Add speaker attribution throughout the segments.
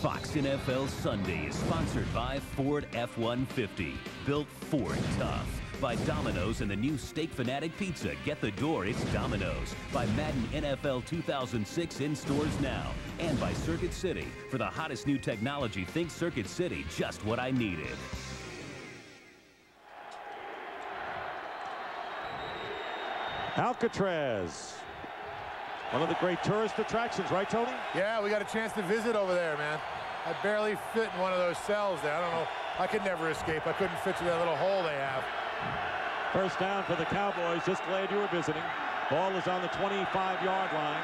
Speaker 1: Fox NFL Sunday is sponsored by Ford F-150. Built Ford tough. By Domino's and the new Steak Fanatic Pizza. Get the door, it's Domino's. By Madden NFL 2006 in stores now. And by Circuit City. For the hottest new technology, think Circuit City, just what I needed.
Speaker 2: Alcatraz. One of the great tourist attractions, right, Tony?
Speaker 3: Yeah, we got a chance to visit over there, man. I barely fit in one of those cells there. I don't know. I could never escape. I couldn't fit through that little hole they have.
Speaker 2: First down for the Cowboys. Just glad you were visiting. Ball is on the 25-yard line.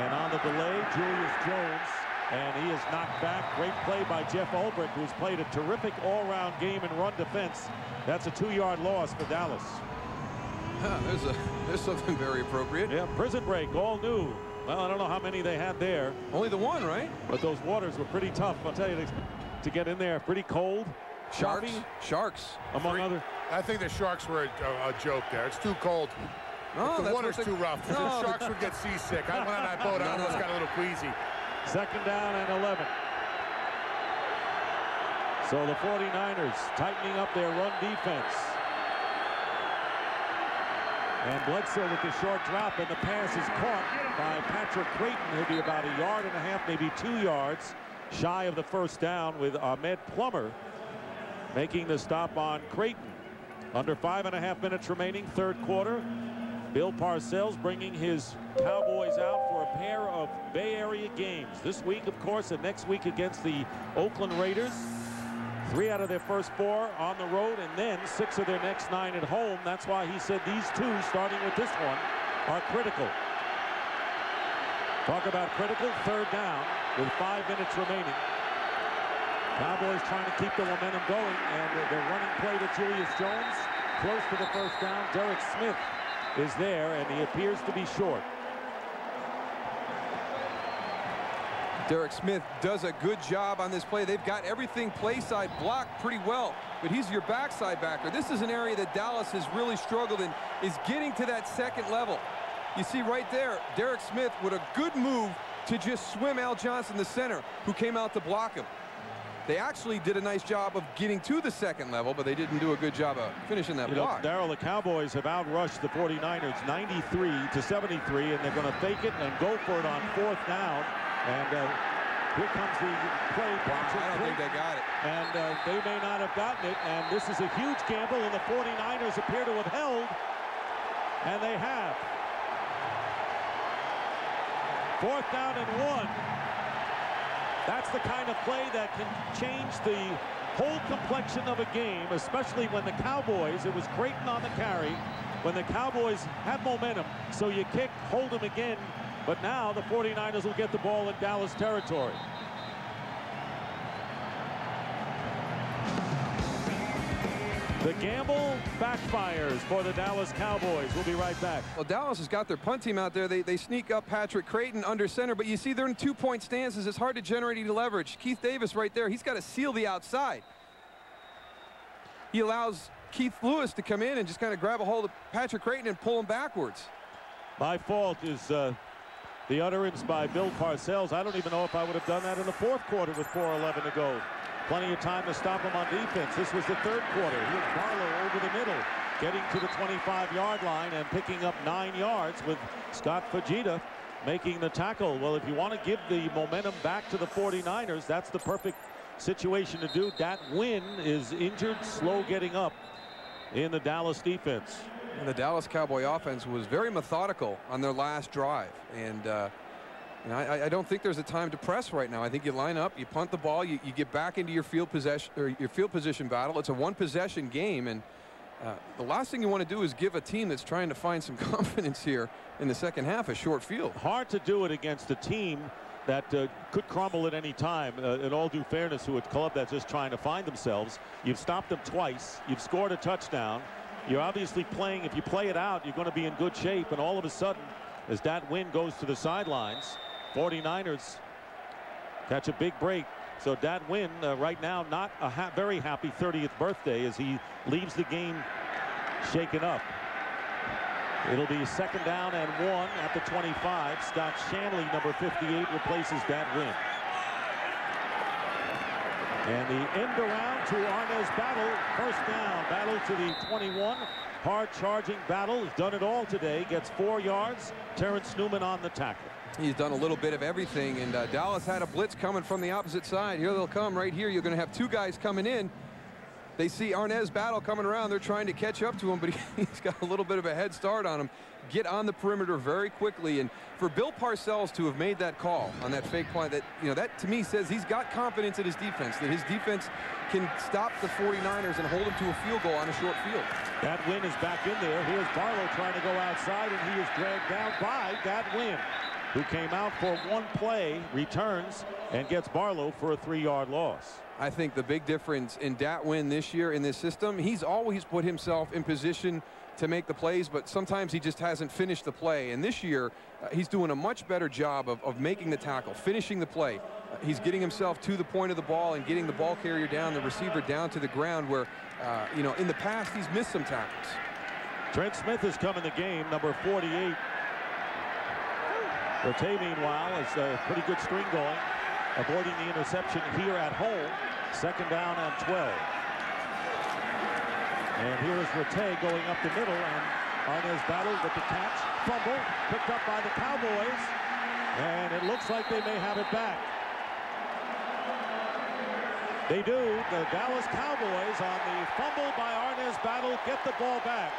Speaker 2: And on the delay, Julius Jones. And he is knocked back. Great play by Jeff Ulbrich, who's played a terrific all-round game in run defense. That's a 2-yard loss for Dallas.
Speaker 4: There's something very appropriate.
Speaker 2: Yeah, prison break, all new. Well, I don't know how many they had there.
Speaker 4: Only the one, right?
Speaker 2: But those waters were pretty tough. I'll tell you, to get in there, pretty cold.
Speaker 4: Sharks.
Speaker 2: Among other.
Speaker 3: I think the Sharks were a joke there. It's too cold.
Speaker 4: No,
Speaker 3: the water's too rough.
Speaker 4: No,
Speaker 3: the Sharks would get seasick. I went on that boat. I almost got a little queasy.
Speaker 2: Second down and 11. So the 49ers tightening up their run defense. And Bledsoe with the short drop, and the pass is caught by Patrick Creighton. He'll be about 1.5 yards, maybe 2 yards shy of the first down, with Ahmed Plummer making the stop on Creighton. Under 5.5 minutes remaining, third quarter. Bill Parcells bringing his Cowboys out for a pair of Bay Area games. This week, of course, and next week against the Oakland Raiders. 3 out of their first 4 on the road, and then 6 of their next 9 at home. That's why he said these 2, starting with this one, are critical. Talk about critical. Third down with 5 minutes remaining. Cowboys trying to keep the momentum going, and they're running play to Julius Jones. Close to the first down. Derek Smith is there, and he appears to be short.
Speaker 4: Derek Smith does a good job on this play. They've got everything play side blocked pretty well, but he's your backside backer. This is an area that Dallas has really struggled in, is getting to that second level. You see right there, Derek Smith with a good move to just swim Al Johnson, the center, who came out to block him. They actually did a nice job of getting to the second level, but they didn't do a good job of finishing that block.
Speaker 2: Darryl, the Cowboys have outrushed the 49ers 93-73, and they're going to fake it and go for it on fourth down. And here comes the play.
Speaker 4: I don't think they got it.
Speaker 2: And they may not have gotten it. And this is a huge gamble, and the 49ers appear to have held. And they have. Fourth down and 1. That's the kind of play that can change the whole complexion of a game, especially when the Cowboys, it was Creighton on the carry, when the Cowboys have momentum. So you kick, hold them again. But now the 49ers will get the ball in Dallas territory. The gamble backfires for the Dallas Cowboys. We'll be right back.
Speaker 4: Well, Dallas has got their punt team out there. They sneak up Patrick Creighton under center, but you see they're in 2-point stances. It's hard to generate any leverage. Keith Davis right there. He's got to seal the outside. He allows Keith Lewis to come in and just kind of grab a hold of Patrick Creighton and pull him backwards.
Speaker 2: My fault is the utterance by Bill Parcells. I don't even know if I would have done that in the fourth quarter with 4:11 to go. Plenty of time to stop him on defense. This was the third quarter. Here's Barlow over the middle, getting to the 25-yard line and picking up 9 yards, with Scott Fujita making the tackle. Well, if you want to give the momentum back to the 49ers, that's the perfect situation to do. Dat Nguyen is injured, slow getting up in the Dallas defense.
Speaker 4: And the Dallas Cowboy offense was very methodical on their last drive. And I don't think there's a time to press right now. I think you line up, you punt the ball, you get back into your field possession or your field position battle. It's a one-possession game, and the last thing you want to do is give a team that's trying to find some confidence here in the second half a short field.
Speaker 2: Hard to do it against a team that could crumble at any time. In all due fairness to a club that's just trying to find themselves, you've stopped them twice. You've scored a touchdown. You're obviously playing. If you play it out, you're going to be in good shape. And all of a sudden, as Dat Nguyen goes to the sidelines, 49ers catch a big break. So Dat Nguyen right now not a very happy 30th birthday as he leaves the game shaken up. It'll be 2nd down and 1 at the 25. Scott Shanley, number 58, replaces Dat Nguyen. And the end around to Arnaz Battle. 1st down. Battle to the 21. Hard charging Battle. He's done it all today. Gets 4 yards. Terrence Newman on the tackle.
Speaker 4: He's done a little bit of everything, and Dallas had a blitz coming from the opposite side. Here they'll come right here. You're going to have 2 guys coming in. They see Arnaz Battle coming around. They're trying to catch up to him, but he's got a little bit of a head start on him. Get on the perimeter very quickly. And for Bill Parcells to have made that call on that fake play, that to me says he's got confidence in his defense, that his defense can stop the 49ers and hold him to a field goal on a short field.
Speaker 2: Dat Nguyen is back in there. Here's Barlow trying to go outside, and he is dragged down by Dat Nguyen, who came out for 1 play, returns, and gets Barlow for a 3-yard loss.
Speaker 4: I think the big difference in Dat Nguyen this year in this system, he's always put himself in position to make the plays, but sometimes he just hasn't finished the play. And this year, he's doing a much better job of making the tackle, finishing the play. He's getting himself to the point of the ball and getting the ball carrier down, the receiver down to the ground where, in the past, he's missed some tackles.
Speaker 2: Trent Smith has come in the game, number 48. Rattay, meanwhile, has a pretty good string going, avoiding the interception here at home. 2nd down and 12. And here is Rattay going up the middle, and Arnaz Battle with the catch. Fumble picked up by the Cowboys, and it looks like they may have it back. They do. The Dallas Cowboys, on the fumble by Arnaz Battle, get the ball back.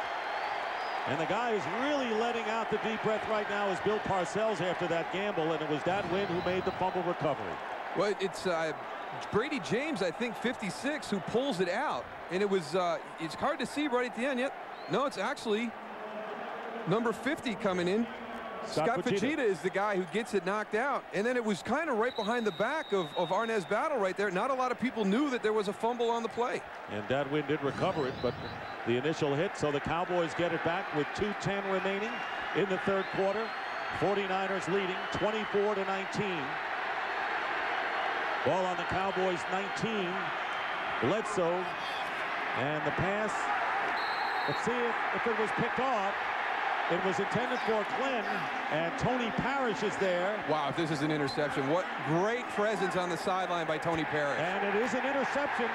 Speaker 2: And the guy who's really letting out the deep breath right now is Bill Parcells after that gamble, and it was Dat Nguyen who made the fumble recovery.
Speaker 4: Well, it's Brady James, I think, 56, who pulls it out. And it was, it's hard to see right at the end. Yet, no, it's actually number 50 coming in. Scott Fujita is the guy who gets it knocked out. And then it was kind of right behind the back of Arnaz Battle right there. Not a lot of people knew that there was a fumble on the play.
Speaker 2: And Dat Nguyen did recover it, but the initial hit, so the Cowboys get it back with 2:10 remaining in the 3rd quarter. 49ers leading 24-19. Ball on the Cowboys 19. Bledsoe, and the pass. Let's see if it was picked off. It was intended for Glenn, and Tony Parrish is there.
Speaker 4: Wow, if this is an interception, what great presence on the sideline by Tony Parrish.
Speaker 2: And it is an interception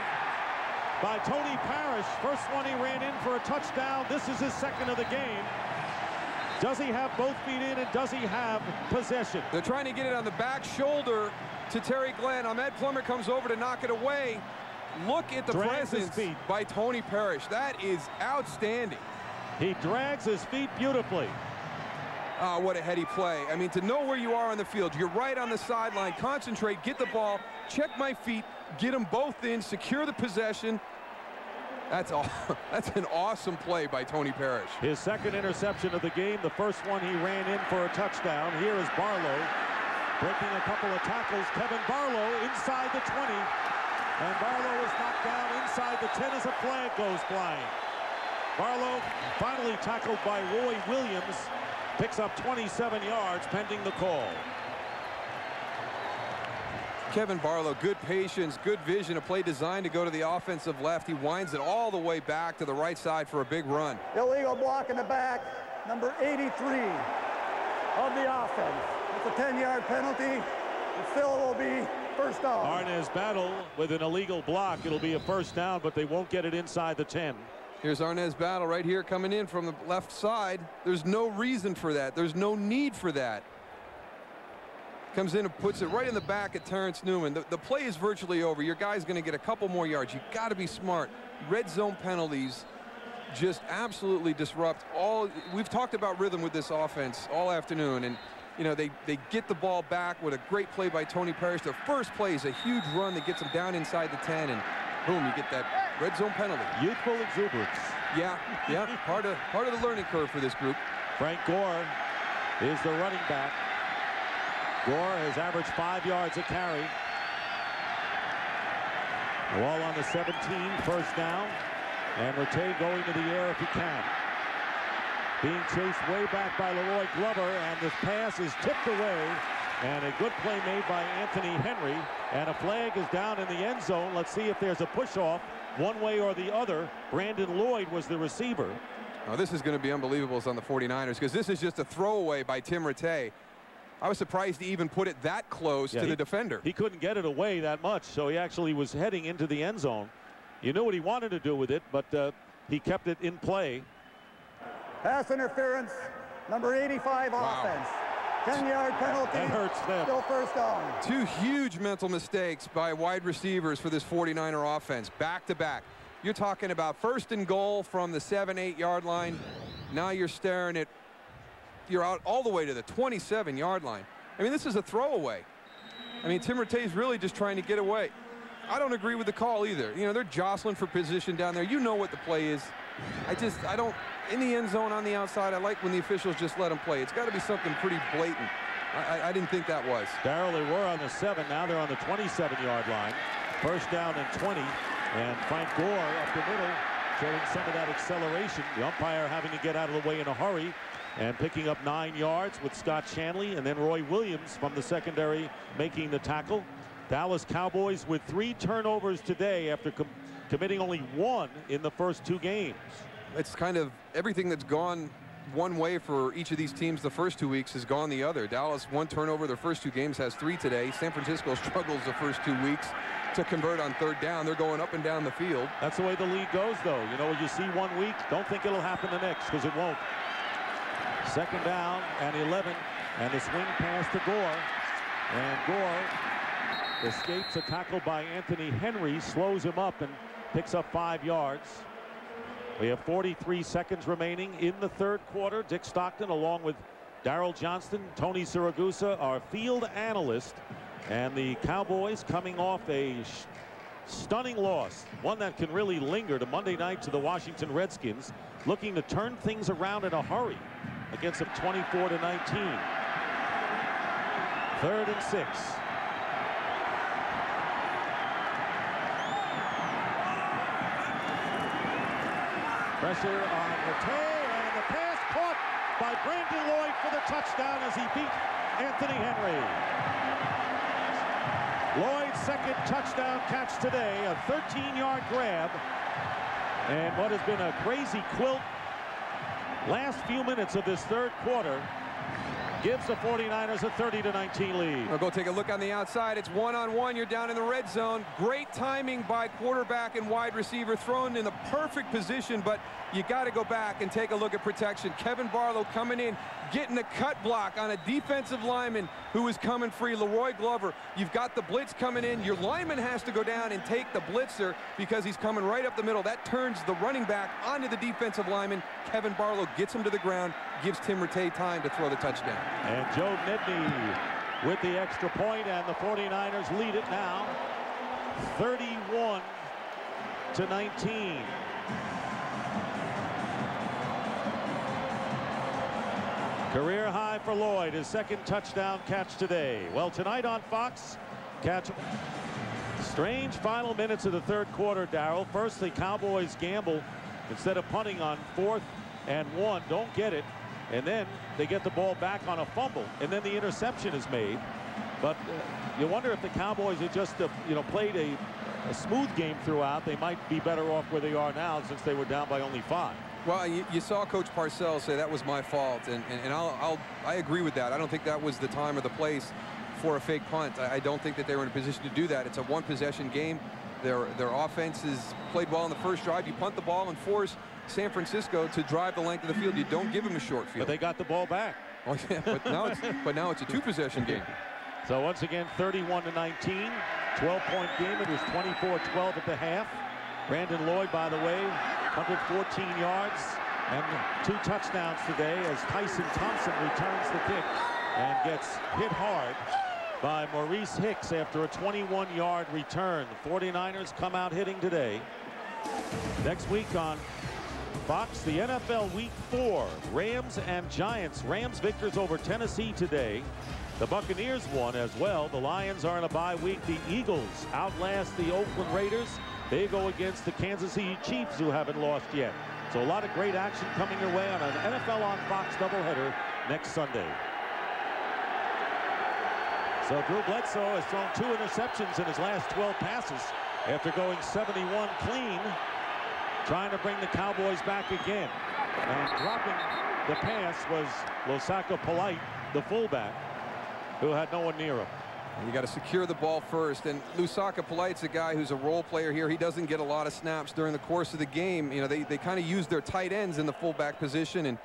Speaker 2: by Tony Parrish. First one he ran in for a touchdown. This is his 2nd of the game. Does he have both feet in, and does he have possession?
Speaker 4: They're trying to get it on the back shoulder to Terry Glenn. Ahmed Plummer comes over to knock it away. Look at the presence by Tony Parrish. That is outstanding.
Speaker 2: He drags his feet beautifully.
Speaker 4: What a heady play. I mean, to know where you are on the field, you're right on the sideline, concentrate, get the ball, check my feet, get them both in, secure the possession. That's an awesome play by Tony Parrish.
Speaker 2: His 2nd interception of the game, the first one he ran in for a touchdown. Here is Barlow breaking a couple of tackles. Kevin Barlow inside the 20, and Barlow is knocked down inside the 10 as a flag goes flying. Barlow, finally tackled by Roy Williams, picks up 27 yards pending the call.
Speaker 4: Kevin Barlow, good patience, good vision, a play designed to go to the offensive left. He winds it all the way back to the right side for a big run.
Speaker 5: Illegal block in the back, number 83 of the offense. It's a 10-yard penalty. It still will be 1st down.
Speaker 2: Arnaz Battle with an illegal block. It'll be a 1st down, but they won't get it inside the 10.
Speaker 4: Here's Arnaz Battle right here coming in from the left side. There's no reason for that. There's no need for that. Comes in and puts it right in the back at Terrence Newman. The play is virtually over. Your guy's going to get a couple more yards. You've got to be smart. Red zone penalties just absolutely disrupt all. We've talked about rhythm with this offense all afternoon, and they get the ball back with a great play by Tony Parrish. Their first play is a huge run that gets them down inside the 10, and boom, you get that red zone penalty.
Speaker 2: Youthful exuberance.
Speaker 4: Yeah, part of the learning curve for this group.
Speaker 2: Frank Gore is the running back. Gore has averaged 5 yards a carry. The ball on the 17, 1st down, and Rattay going to the air if he can. Being chased way back by Leroy Glover, and this pass is tipped away, and a good play made by Anthony Henry, and a flag is down in the end zone. Let's see if there's a push-off one way or the other. Brandon Lloyd was the receiver.
Speaker 4: Oh, this is going to be unbelievable on the 49ers, because this is just a throwaway by Tim Rattay. I was surprised he even put it that close to the defender.
Speaker 2: He couldn't get it away that much, so he actually was heading into the end zone. You knew what he wanted to do with it, but he kept it in play.
Speaker 5: Pass interference, number 85 offense. 10-yard penalty.
Speaker 2: That hurts them.
Speaker 5: Still first down.
Speaker 4: 2 huge mental mistakes by wide receivers for this 49er offense, back to back. You're talking about 1st and goal from the 7-8 yard line. Now you're staring at, you're out all the way to the 27-yard line. I mean, this is a throwaway. I mean, Tim Rattay's really just trying to get away. I don't agree with the call either. You know, they're jostling for position down there. You know what the play is. I don't, in the end zone on the outside, I like when the officials just let them play. It's got to be something pretty blatant. I didn't think that was.
Speaker 2: Darrell, they were on the 7. Now they're on the 27-yard line. First down and 20. And Frank Gore up the middle, showing some of that acceleration. The umpire having to get out of the way in a hurry, and picking up 9 yards with Scott Shanley, and then Roy Williams from the secondary making the tackle. Dallas Cowboys with 3 turnovers today after committing only 1 in the first 2 games.
Speaker 4: It's kind of everything that's gone one way for each of these teams the first 2 weeks has gone the other. Dallas 1 turnover their first 2 games, has 3 today. San Francisco struggles the first 2 weeks to convert on 3rd down. They're going up and down the field.
Speaker 2: That's the way the league goes, though. You know, you see 1 week, don't think it'll happen the next, because it won't. 2nd down and 11, and the swing pass to Gore, and Gore escapes a tackle by Anthony Henry, slows him up and picks up 5 yards. We have 43 seconds remaining in the 3rd quarter. Dick Stockton, along with Darrell Johnston, Tony Siragusa, our field analyst. And the Cowboys coming off a stunning loss, one that can really linger to Monday night to the Washington Redskins, looking to turn things around in a hurry against a 24-19. 3rd and 6. Pressure on Rattay, and the pass caught by Brandon Lloyd for the touchdown as he beat Anthony Henry. Lloyd's 2nd touchdown catch today, a 13-yard grab, and what has been a crazy quilt last few minutes of this 3rd quarter gives the 49ers a 30-19 lead.
Speaker 4: We'll go take a look on the outside. It's 1-on-1. You're down in the red zone. Great timing by quarterback and wide receiver, thrown in the perfect position, but you got to go back and take a look at protection. Kevin Barlow coming in, getting a cut block on a defensive lineman who is coming free. Leroy Glover, you've got the blitz coming in. Your lineman has to go down and take the blitzer because he's coming right up the middle. That turns the running back onto the defensive lineman. Kevin Barlow gets him to the ground, gives Tim Rattay time to throw the touchdown.
Speaker 2: And Joe Nedney with the extra point, and the 49ers lead it now 31-19. Career high for Lloyd, his 2nd touchdown catch today. Well, tonight on Fox, catch strange final minutes of the 3rd quarter, Darrell. First, the Cowboys gamble instead of punting on 4th and 1, don't get it, and then they get the ball back on a fumble, and then the interception is made. But you wonder if the Cowboys had just played a smooth game throughout, they might be better off where they are now, since they were down by only 5.
Speaker 4: Well, you saw Coach Parcells say that was my fault, and I agree with that. I don't think that was the time or the place for a fake punt. I don't think that they were in a position to do that. It's a 1-possession game. Their offense is played well in the first drive. You punt the ball and force San Francisco to drive the length of the field. You don't give them a short field.
Speaker 2: But they got the ball back.
Speaker 4: Oh, yeah, but now it's a 2-possession game.
Speaker 2: So once again, 31-19, 12-point game. It was 24-12 at the half. Brandon Lloyd, by the way, 114 yards and 2 touchdowns today as Tyson Thompson returns the kick and gets hit hard by Maurice Hicks after a 21-yard return. The 49ers come out hitting today. Next week on Fox, the NFL Week 4, Rams and Giants. Rams victors over Tennessee today. The Buccaneers won as well. The Lions are in a bye week. The Eagles outlast the Oakland Raiders. They go against the Kansas City Chiefs, who haven't lost yet. So a lot of great action coming your way on an NFL on Fox doubleheader next Sunday. So Drew Bledsoe has thrown 2 interceptions in his last 12 passes after going 71 clean, trying to bring the Cowboys back again. And dropping the pass was Lusaka Polite, the fullback, who had no one near him.
Speaker 4: And you got to secure the ball first. And Lusaka Polite's a guy who's a role player here. He doesn't get a lot of snaps during the course of the game. You know, they kind of use their tight ends in the fullback position, and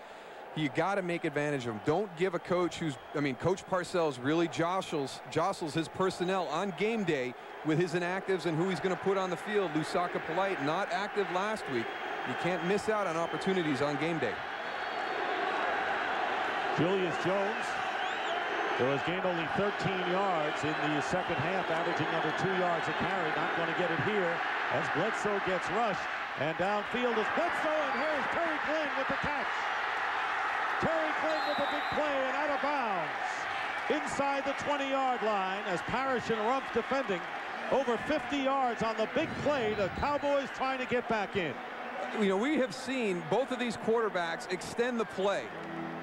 Speaker 4: you got to make advantage of them. Don't give a coach Coach Parcells really jostles his personnel on game day with his inactives and who he's going to put on the field. Lusaka Polite, not active last week. You can't miss out on opportunities on game day.
Speaker 2: Julius Jones, who has gained only 13 yards in the second half, averaging under 2 yards a carry. Not going to get it here as Bledsoe gets rushed. And downfield is Bledsoe, and here's Terry Glenn with the catch. Terry Glenn with a big play and out of bounds inside the 20-yard line as Parrish and Rumpf defending. Over 50 yards on the big play. The Cowboys trying to get back in.
Speaker 4: You know, we have seen both of these quarterbacks extend the play.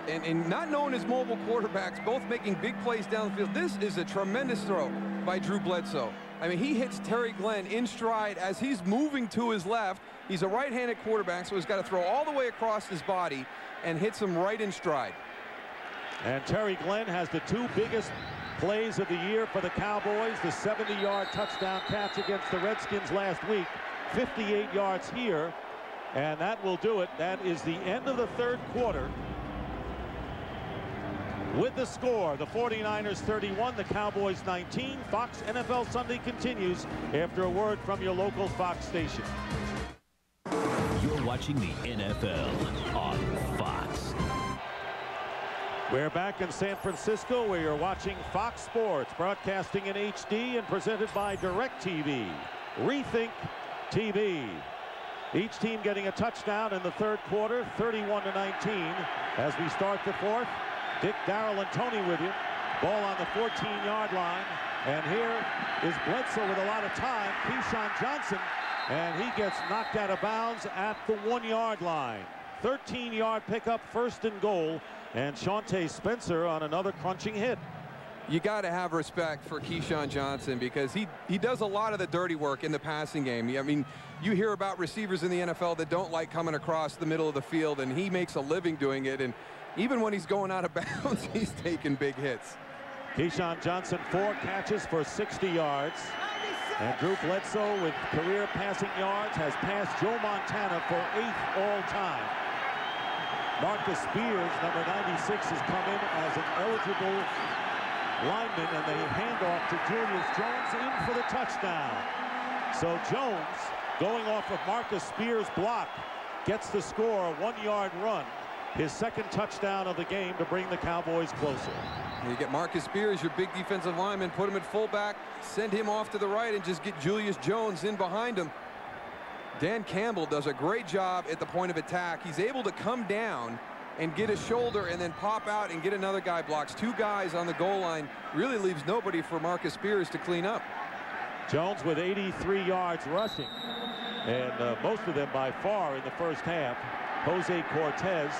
Speaker 4: And not known as mobile quarterbacks, both making big plays downfield. This is a tremendous throw by Drew Bledsoe. I mean, he hits Terry Glenn in stride as he's moving to his left. He's a right-handed quarterback, so he's got to throw all the way across his body and hits him right in stride.
Speaker 2: And Terry Glenn has the 2 biggest plays of the year for the Cowboys. The 70-yard touchdown catch against the Redskins last week. 58 yards here. And that will do it. That is the end of the third quarter. With the score, the 49ers 31, the Cowboys 19. Fox NFL Sunday continues after a word from your local Fox station.
Speaker 1: You're watching the NFL on Fox.
Speaker 2: We're back in San Francisco where you're watching Fox Sports, broadcasting in HD and presented by DirecTV. Rethink TV. Each team getting a touchdown in the third quarter, 31-19. As we start the fourth, Dick, Darrell, and Tony with you. Ball on the 14-yard line. And here is Bledsoe with a lot of time. Keyshawn Johnson. And he gets knocked out of bounds at the 1-yard line. 13-yard pickup, first and goal. And Shawntae Spencer on another crunching hit.
Speaker 4: You got to have respect for Keyshawn Johnson because he does a lot of the dirty work in the passing game. I mean, you hear about receivers in the NFL that don't like coming across the middle of the field, and he makes a living doing it. And even when he's going out of bounds, he's taking big hits.
Speaker 2: Keyshawn Johnson, 4 catches for 60 yards. And Drew Bledsoe with career passing yards has passed Joe Montana for 8th all-time. Marcus Spears, number 96, has come in as an eligible lineman, and they hand off to Julius Jones in for the touchdown. So Jones, going off of Marcus Spears' block, gets the score, a 1-yard run. His second touchdown of the game to bring the Cowboys closer.
Speaker 4: You get Marcus Spears, your big defensive lineman, put him at fullback, send him off to the right, and just get Julius Jones in behind him. Dan Campbell does a great job at the point of attack. He's able to come down and get a shoulder and then pop out and get another guy. Blocks 2 guys on the goal line. Really leaves nobody for Marcus Spears to clean up.
Speaker 2: Jones with 83 yards rushing, and most of them by far in the first half. Jose Cortez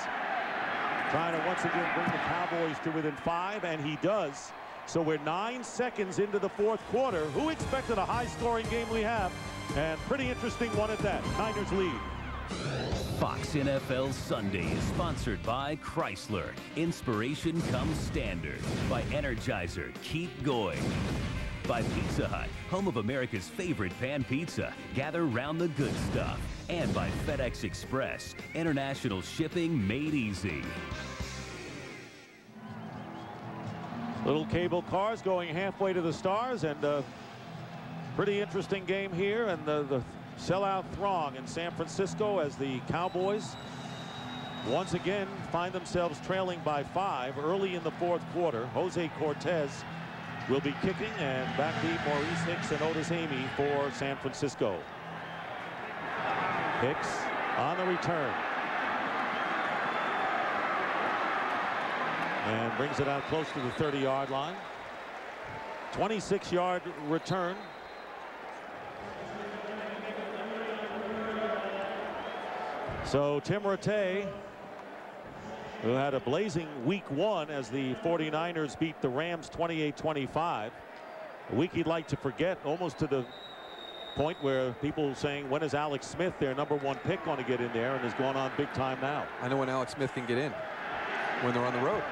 Speaker 2: trying to once again bring the Cowboys to within 5, and he does. So we're 9 seconds into the fourth quarter. Who expected a high-scoring game we have? And pretty interesting one at that. Niners lead.
Speaker 1: Fox NFL Sunday is sponsored by Chrysler. Inspiration comes standard. By Energizer. Keep going. By Pizza Hut, home of America's favorite pan pizza. Gather round the good stuff. And by FedEx Express, international shipping made easy.
Speaker 2: Little cable cars going halfway to the stars, and pretty interesting game here, and the sellout throng in San Francisco as the Cowboys once again find themselves trailing by 5 early in the fourth quarter. Jose Cortez will be kicking, and back deep Maurice Hicks and Otis Amy for San Francisco. Hicks on the return. And brings it out close to the 30-yard line. 26-yard return. So Tim Rattay, who had a blazing week 1 as the 49ers beat the Rams 28-25. A week he'd like to forget, almost to the point where people saying, when is Alex Smith, their #1 pick, going to get in there, and has gone on big time now.
Speaker 4: I know when Alex Smith can get in. When they're on the road.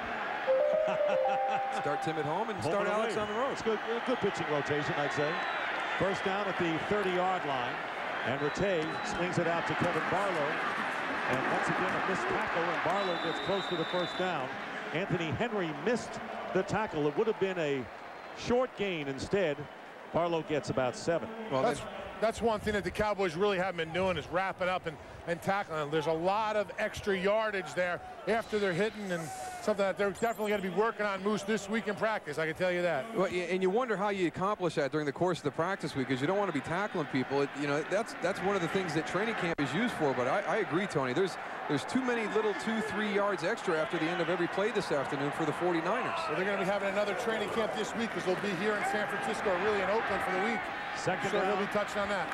Speaker 4: Start Tim at home and start Alex on the road.
Speaker 2: It's good pitching rotation, I'd say. First down at the 30-yard line. And Rattay swings it out to Kevin Barlow. And once again, a missed tackle, and Barlow gets close to the first down. Anthony Henry missed the tackle. It would have been a short gain. Instead, Barlow gets about 7.
Speaker 3: Well, that's one thing that the Cowboys really haven't been doing, is wrapping up and tackling. There's a lot of extra yardage there after they're hitting, and something that they're definitely going to be working on, Moose, this week in practice. I can tell you that.
Speaker 4: Well, and you wonder how you accomplish that during the course of the practice week, because you don't want to be tackling people. You know, that's one of the things that training camp is used for. But I agree, Tony. There's too many little 2-3 yards extra after the end of every play this afternoon for the 49ers.
Speaker 3: Well, they're going to be having another training camp this week, because they'll be here in San Francisco, really in Oakland for the week.
Speaker 2: Second
Speaker 3: so
Speaker 2: down.
Speaker 3: they'll be touching on that.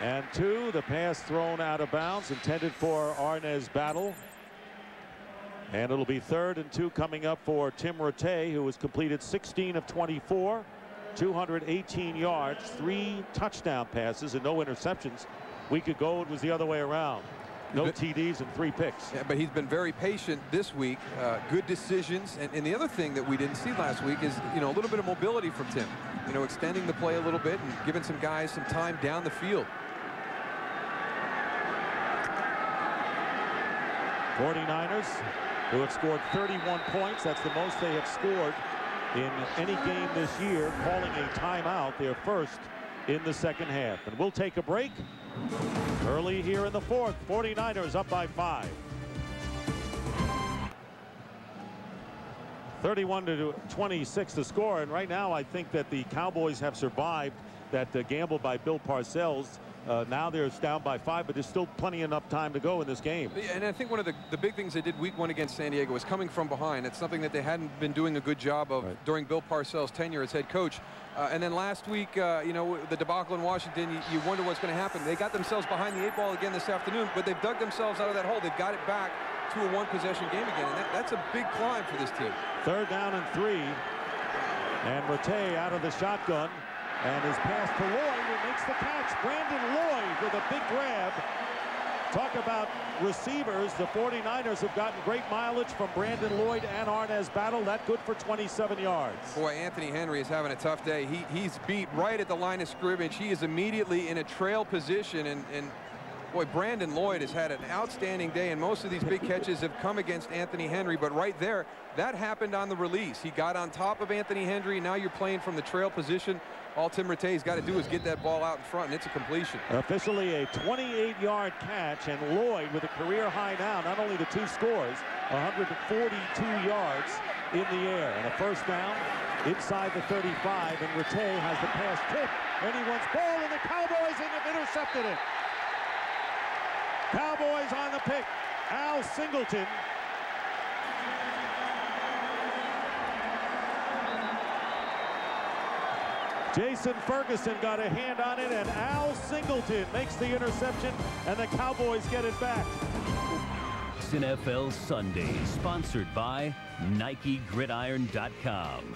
Speaker 2: And 2, the pass thrown out of bounds, intended for Arnaz Battle. And it'll be 3rd and 2 coming up for Tim Rattay, who has completed 16 of 24, 218 yards, 3 touchdown passes, and no interceptions. Week ago, it was the other way around. No TDs and 3 picks.
Speaker 4: Yeah, but he's been very patient this week. Good decisions. And the other thing that we didn't see last week is, you know, a little bit of mobility from Tim. You know, extending the play a little bit and giving some guys some time down the field.
Speaker 2: 49ers, who have scored 31 points. That's the most they have scored in any game this year, calling a timeout, their first in the second half. And we'll take a break early here in the 4th. 49ers up by 5. 31-26 to score. And right now, I think that the Cowboys have survived that gamble by Bill Parcells. Now they're down by 5, but there's still plenty enough time to go in this game.
Speaker 4: And I think one of the big things they did week 1 against San Diego was coming from behind. It's something that they hadn't been doing a good job of during Bill Parcells' tenure as head coach. And then last week, you know, the debacle in Washington, you wonder what's going to happen. They got themselves behind the 8 ball again this afternoon, but they've dug themselves out of that hole. They've got it back to a 1-possession game again, and that's a big climb for this team. 3rd
Speaker 2: down and 3. And Rattay out of the shotgun. And his pass to Lloyd, who makes the catch. Brandon Lloyd with a big grab. Talk about receivers. The 49ers have gotten great mileage from Brandon Lloyd and Arnaz Battle. That good for 27 yards.
Speaker 4: Boy, Anthony Henry is having a tough day. He's beat right at the line of scrimmage. He is immediately in a trail position. And boy, Brandon Lloyd has had an outstanding day. And most of these big catches have come against Anthony Henry. But right there, that happened on the release. He got on top of Anthony Henry. Now you're playing from the trail position. All Tim Rattay's got to do is get that ball out in front, and it's a completion.
Speaker 2: Officially a 28-yard catch, and Lloyd with a career high now. Not only the 2 scores, 142 yards in the air. And a first down inside the 35, and Rattay has the pass tipped. Anyone's ball, and the Cowboys have intercepted it. Cowboys on the pick. Al Singleton. Jason Ferguson got a hand on it, and Al Singleton makes the interception, and the Cowboys get it back.
Speaker 1: NFL Sunday, sponsored by NikeGridiron.com.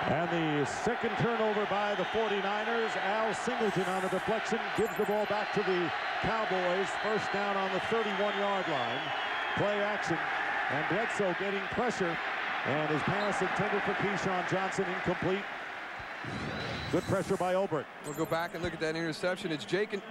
Speaker 2: And the second turnover by the 49ers. Al Singleton on the deflection gives the ball back to the Cowboys. First down on the 31-yard line. Play action. And Bledsoe getting pressure. And his pass intended for Keyshawn Johnson, incomplete. Good pressure by Obert.
Speaker 4: We'll go back and look at that interception. It's Jason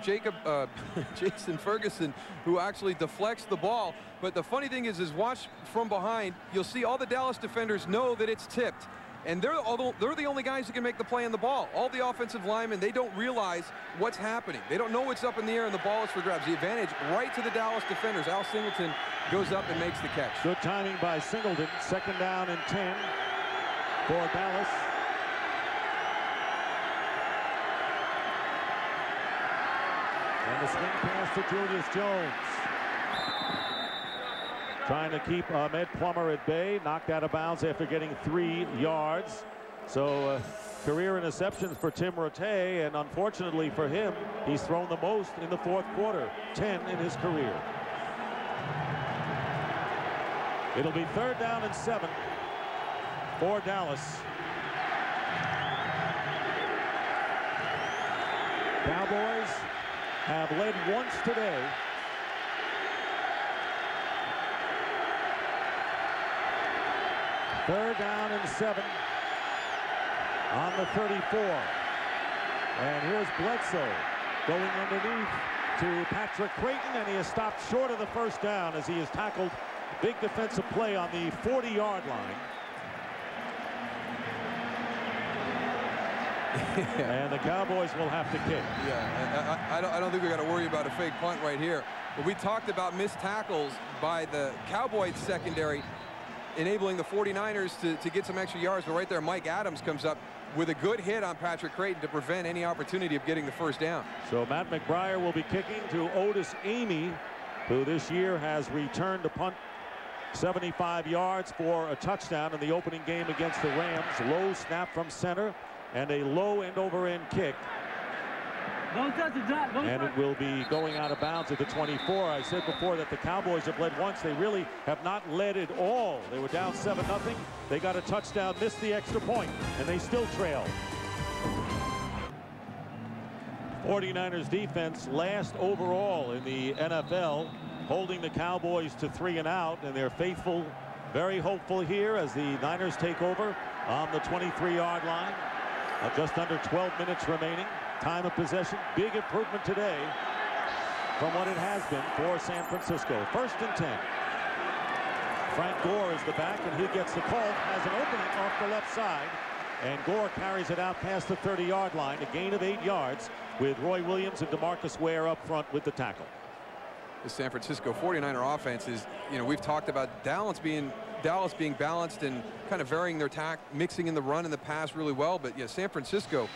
Speaker 4: Ferguson who actually deflects the ball. But the funny thing is watch from behind. You'll see all the Dallas defenders know that it's tipped. And they're the only guys who can make the play on the ball. All the offensive linemen, they don't realize what's happening. They don't know what's up in the air, and the ball is for grabs. The advantage right to the Dallas defenders. Al Singleton goes up and makes the catch.
Speaker 2: Good timing by Singleton. Second down and 10 for Dallas. And the swing pass to Julius Jones. Trying to keep Ahmed Plummer at bay. Knocked out of bounds after getting 3 yards. So career interceptions for Tim Rattay, and unfortunately for him, he's thrown the most in the 4th quarter. 10 in his career. It'll be 3rd down and 7. for Dallas. Cowboys have led once today. Third down and 7 on the 34. And here's Bledsoe going underneath to Patrick Creighton, and he is stopped short of the first down as he is tackled. Big defensive play on the 40-yard line. And the Cowboys will have to kick.
Speaker 4: Yeah, I don't think we got to worry about a fake punt right here. But we talked about missed tackles by the Cowboys secondary, enabling the 49ers to get some extra yards. But right there, Mike Adams comes up with a good hit on Patrick Creighton to prevent any opportunity of getting the first down.
Speaker 2: So Matt McBriar will be kicking to Otis Amy, who this year has returned to punt 75 yards for a touchdown in the opening game against the Rams. Low snap from center and a low end-over-end kick. And it will be going out of bounds at the 24. I said before that the Cowboys have led once. They really have not led at all. They were down 7-0. They got a touchdown, missed the extra point, and they still trail. 49ers defense last overall in the NFL, holding the Cowboys to 3 and out, and they're faithful, very hopeful here as the Niners take over on the 23-yard line. Just under 12 minutes remaining. Time of possession, big improvement today from what it has been for San Francisco. 1st and 10. Frank Gore is the back, and he gets the call, has an opening off the left side, and Gore carries it out past the 30-yard line, a gain of 8 yards, with Roy Williams and DeMarcus Ware up front with the tackle.
Speaker 4: The San Francisco 49er offense is, we've talked about Dallas being balanced and kind of varying their attack, mixing in the run and the pass really well. But yeah, San Francisco,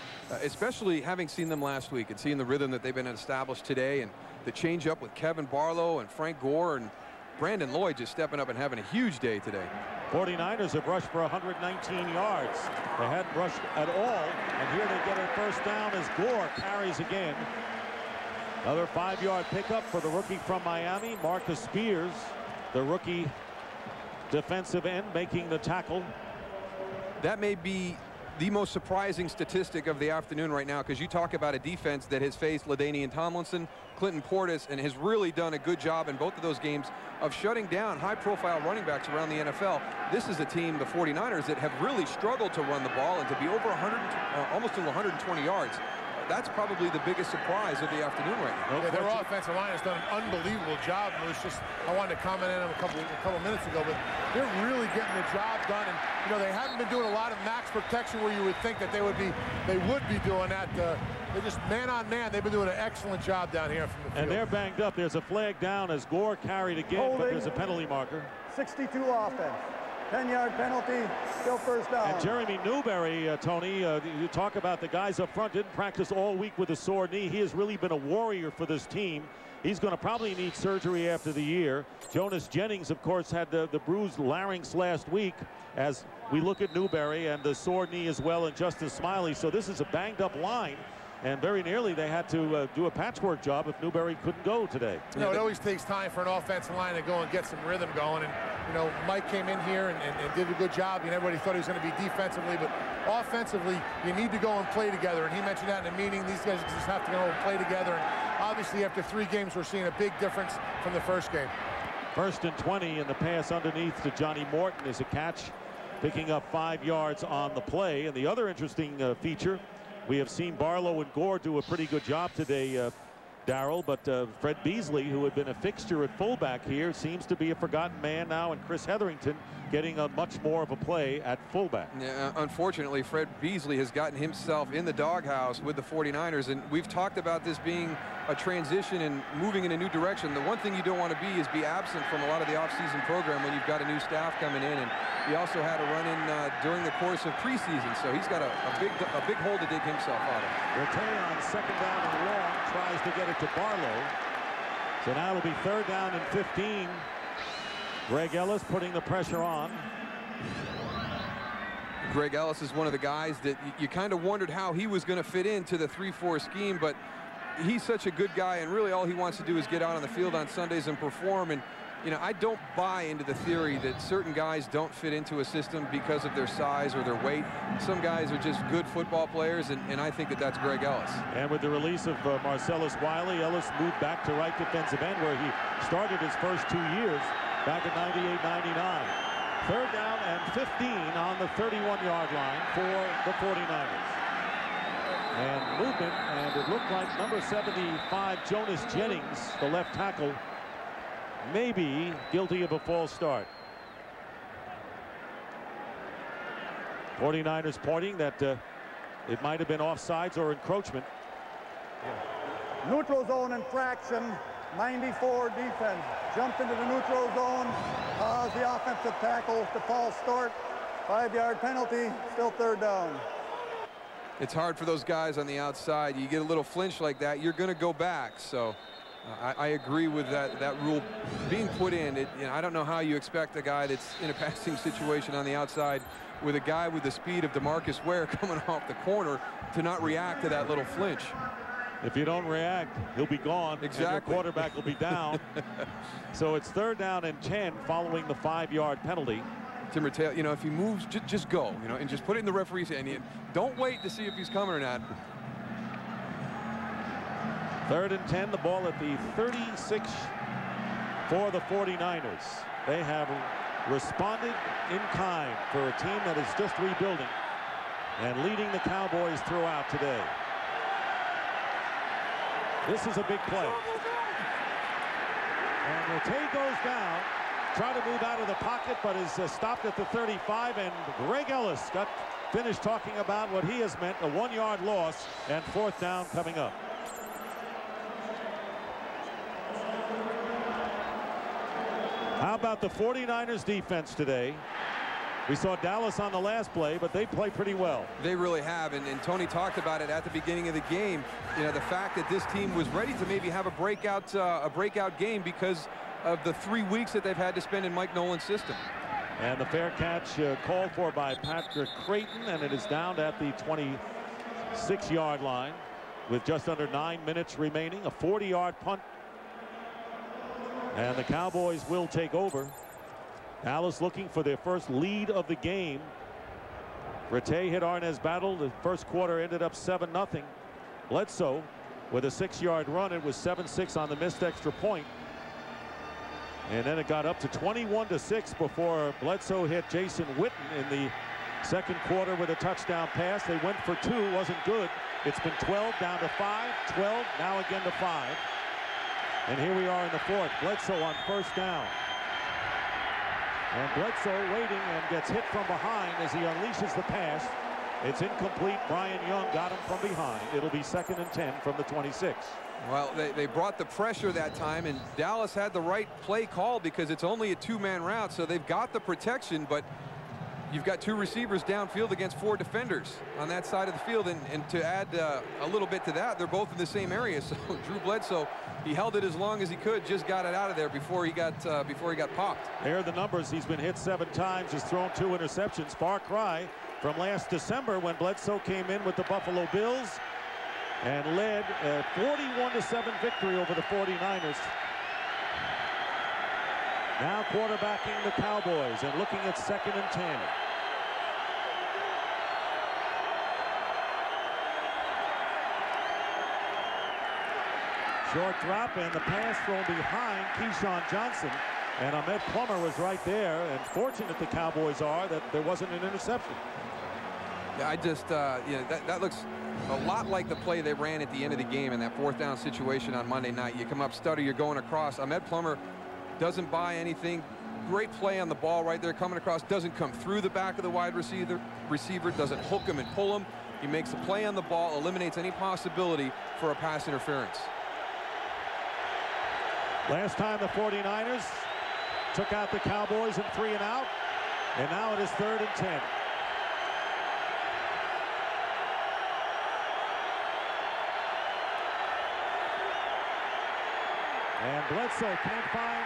Speaker 4: especially having seen them last week and seeing the rhythm that they've been established today, and the change up with Kevin Barlow and Frank Gore and Brandon Lloyd just stepping up and having a huge day today.
Speaker 2: 49ers have rushed for 119 yards. They hadn't rushed at all, and here they get a first down as Gore carries again. Another 5-yard pickup for the rookie from Miami, Marcus Spears, the rookie defensive end, making the tackle.
Speaker 4: That may be the most surprising statistic of the afternoon right now, because you talk about a defense that has faced LaDainian Tomlinson, Clinton Portis, and has really done a good job in both of those games of shutting down high-profile running backs around the NFL. This is a team, the 49ers, that have really struggled to run the ball, and to be over 100, almost to 120 yards. That's probably the biggest surprise of the afternoon right now.
Speaker 3: Yeah, their offensive line has done an unbelievable job. It was just, I wanted to comment on them a couple minutes ago, but they're really getting the job done. And they haven't been doing a lot of max protection where you would think that they would be doing that. They're just man on man. They've been doing an excellent job down here from the field.
Speaker 2: And they're banged up. There's a flag down as Gore carried again, but there's a penalty marker.
Speaker 5: 62 offense. 10-yard penalty, still first down.
Speaker 2: And Jeremy Newberry, Tony, you talk about the guys up front, didn't practice all week with a sore knee. He has really been a warrior for this team. He's going to probably need surgery after the year. Jonas Jennings, of course, had the bruised larynx last week, as we look at Newberry, and the sore knee as well, and Justice Smiley. So this is a banged-up line. And very nearly they had to do a patchwork job if Newberry couldn't go today.
Speaker 3: It always takes time for an offensive line to go and get some rhythm going. And, Mike came in here and did a good job. Everybody thought he was going to be defensively, but offensively, you need to go and play together. And he mentioned that in a meeting. These guys just have to go and play together. And obviously, after 3 games, we're seeing a big difference from the first game.
Speaker 2: 1st and 20, and the pass underneath to Johnny Morton is a catch, picking up 5 yards on the play. And the other interesting feature, we have seen Barlow and Gore do a pretty good job today, Darrell, but Fred Beasley, who had been a fixture at fullback here, seems to be a forgotten man now, and Chris Hetherington getting a much more of a play at fullback.
Speaker 4: Yeah, unfortunately, Fred Beasley has gotten himself in the doghouse with the 49ers, and we've talked about this being a transition and moving in a new direction. The one thing you don't want to be absent from a lot of the offseason program when you've got a new staff coming in, and he also had a run-in during the course of preseason, so he's got a big hole to dig himself out of.
Speaker 2: Rattay on 2nd down and long, tries to get it to Barlow. So now it'll be 3rd down and 15. Greg Ellis putting the pressure on.
Speaker 4: Greg Ellis is one of the guys that you kind of wondered how he was going to fit into the 3-4 scheme, but he's such a good guy, and really all he wants to do is get out on the field on Sundays and perform. And you know, I don't buy into the theory that certain guys don't fit into a system because of their size or their weight. Some guys are just good football players, and I think that that's Greg Ellis.
Speaker 2: And with the release of Marcellus Wiley, Ellis moved back to right defensive end, where he started his first 2 years back in 98-99. Third down and 15 on the 31-yard line for the 49ers. And movement, and it looked like number 75, Jonas Jennings, the left tackle, may be guilty of a false start. 49ers pointing that it might have been offsides or encroachment.
Speaker 5: Neutral zone infraction. 94 defense jumped into the neutral zone, caused the offensive tackle to false start. 5-yard penalty, still third down.
Speaker 4: It's hard for those guys on the outside. You get a little flinch like that, you're going to go back. So I agree with that rule being put in. You know, I don't know how you expect a guy that's in a passing situation on the outside with a guy with the speed of DeMarcus Ware coming off the corner to not react to that little flinch.
Speaker 2: If you don't react, he'll be gone.
Speaker 4: Exactly.
Speaker 2: And your quarterback will be down. So it's third down and 10 following the 5-yard penalty.
Speaker 4: Tim Rattale, you know, if he moves, just go, you know, and just put it in the referee's hand. Don't wait to see if he's coming or not.
Speaker 2: Third and 10, the ball at the 36 for the 49ers. They have responded in kind for a team that is just rebuilding and leading the Cowboys throughout today. This is a big play. And Rattay goes down, try to move out of the pocket, but is stopped at the 35, and Greg Ellis got finished talking about what he has meant, a 1-yard loss, and fourth down coming up. How about the 49ers defense today? We saw Dallas on the last play, but they play pretty well.
Speaker 4: They really have, and Tony talked about it at the beginning of the game. You know, the fact that this team was ready to maybe have a breakout game because of the 3 weeks that they've had to spend in Mike Nolan's system.
Speaker 2: And the fair catch called for by Patrick Creighton, and it is down at the 26-yard line with just under 9 minutes remaining. A 40-yard punt, and the Cowboys will take over. Dallas looking for their first lead of the game. Rattay hit Arnaz Battle. The first quarter ended up 7-0. Bledsoe with a 6-yard run. It was 7-6 on the missed extra point. And then it got up to 21-6 before Bledsoe hit Jason Witten in the second quarter with a touchdown pass. They went for 2, wasn't good. It's been 12 down to 5, 12 now again to 5. And here we are in the fourth. Bledsoe on first down. And Bledsoe waiting and gets hit from behind as he unleashes the pass. It's incomplete. Brian Young got him from behind. It'll be 2nd and 10 from the 26.
Speaker 4: Well, they brought the pressure that time, and Dallas had the right play call because it's only a 2-man route, so they've got the protection, but you've got 2 receivers downfield against 4 defenders on that side of the field, and to add a little bit to that, they're both in the same area. So Drew Bledsoe, he held it as long as he could, just got it out of there before he got popped.
Speaker 2: There are the numbers. He's been hit 7 times, has thrown 2 interceptions. Far cry from last December when Bledsoe came in with the Buffalo Bills and led a 41-7 victory over the 49ers. Now quarterbacking the Cowboys and looking at 2nd and 10. Short drop, and the pass thrown behind Keyshawn Johnson, and Ahmed Plummer was right there, and fortunate the Cowboys are that there wasn't an interception.
Speaker 4: Yeah, I just you know, that looks a lot like the play they ran at the end of the game in that 4th down situation on Monday night. You come up stutter, you're going across. Ahmed Plummer doesn't buy anything. Great play on the ball right there, coming across, doesn't come through the back of the wide receiver, doesn't hook him and pull him. He makes a play on the ball, eliminates any possibility for a pass interference.
Speaker 2: Last time the 49ers took out the Cowboys in 3 and out, and now it is 3rd and 10. And Bledsoe can't find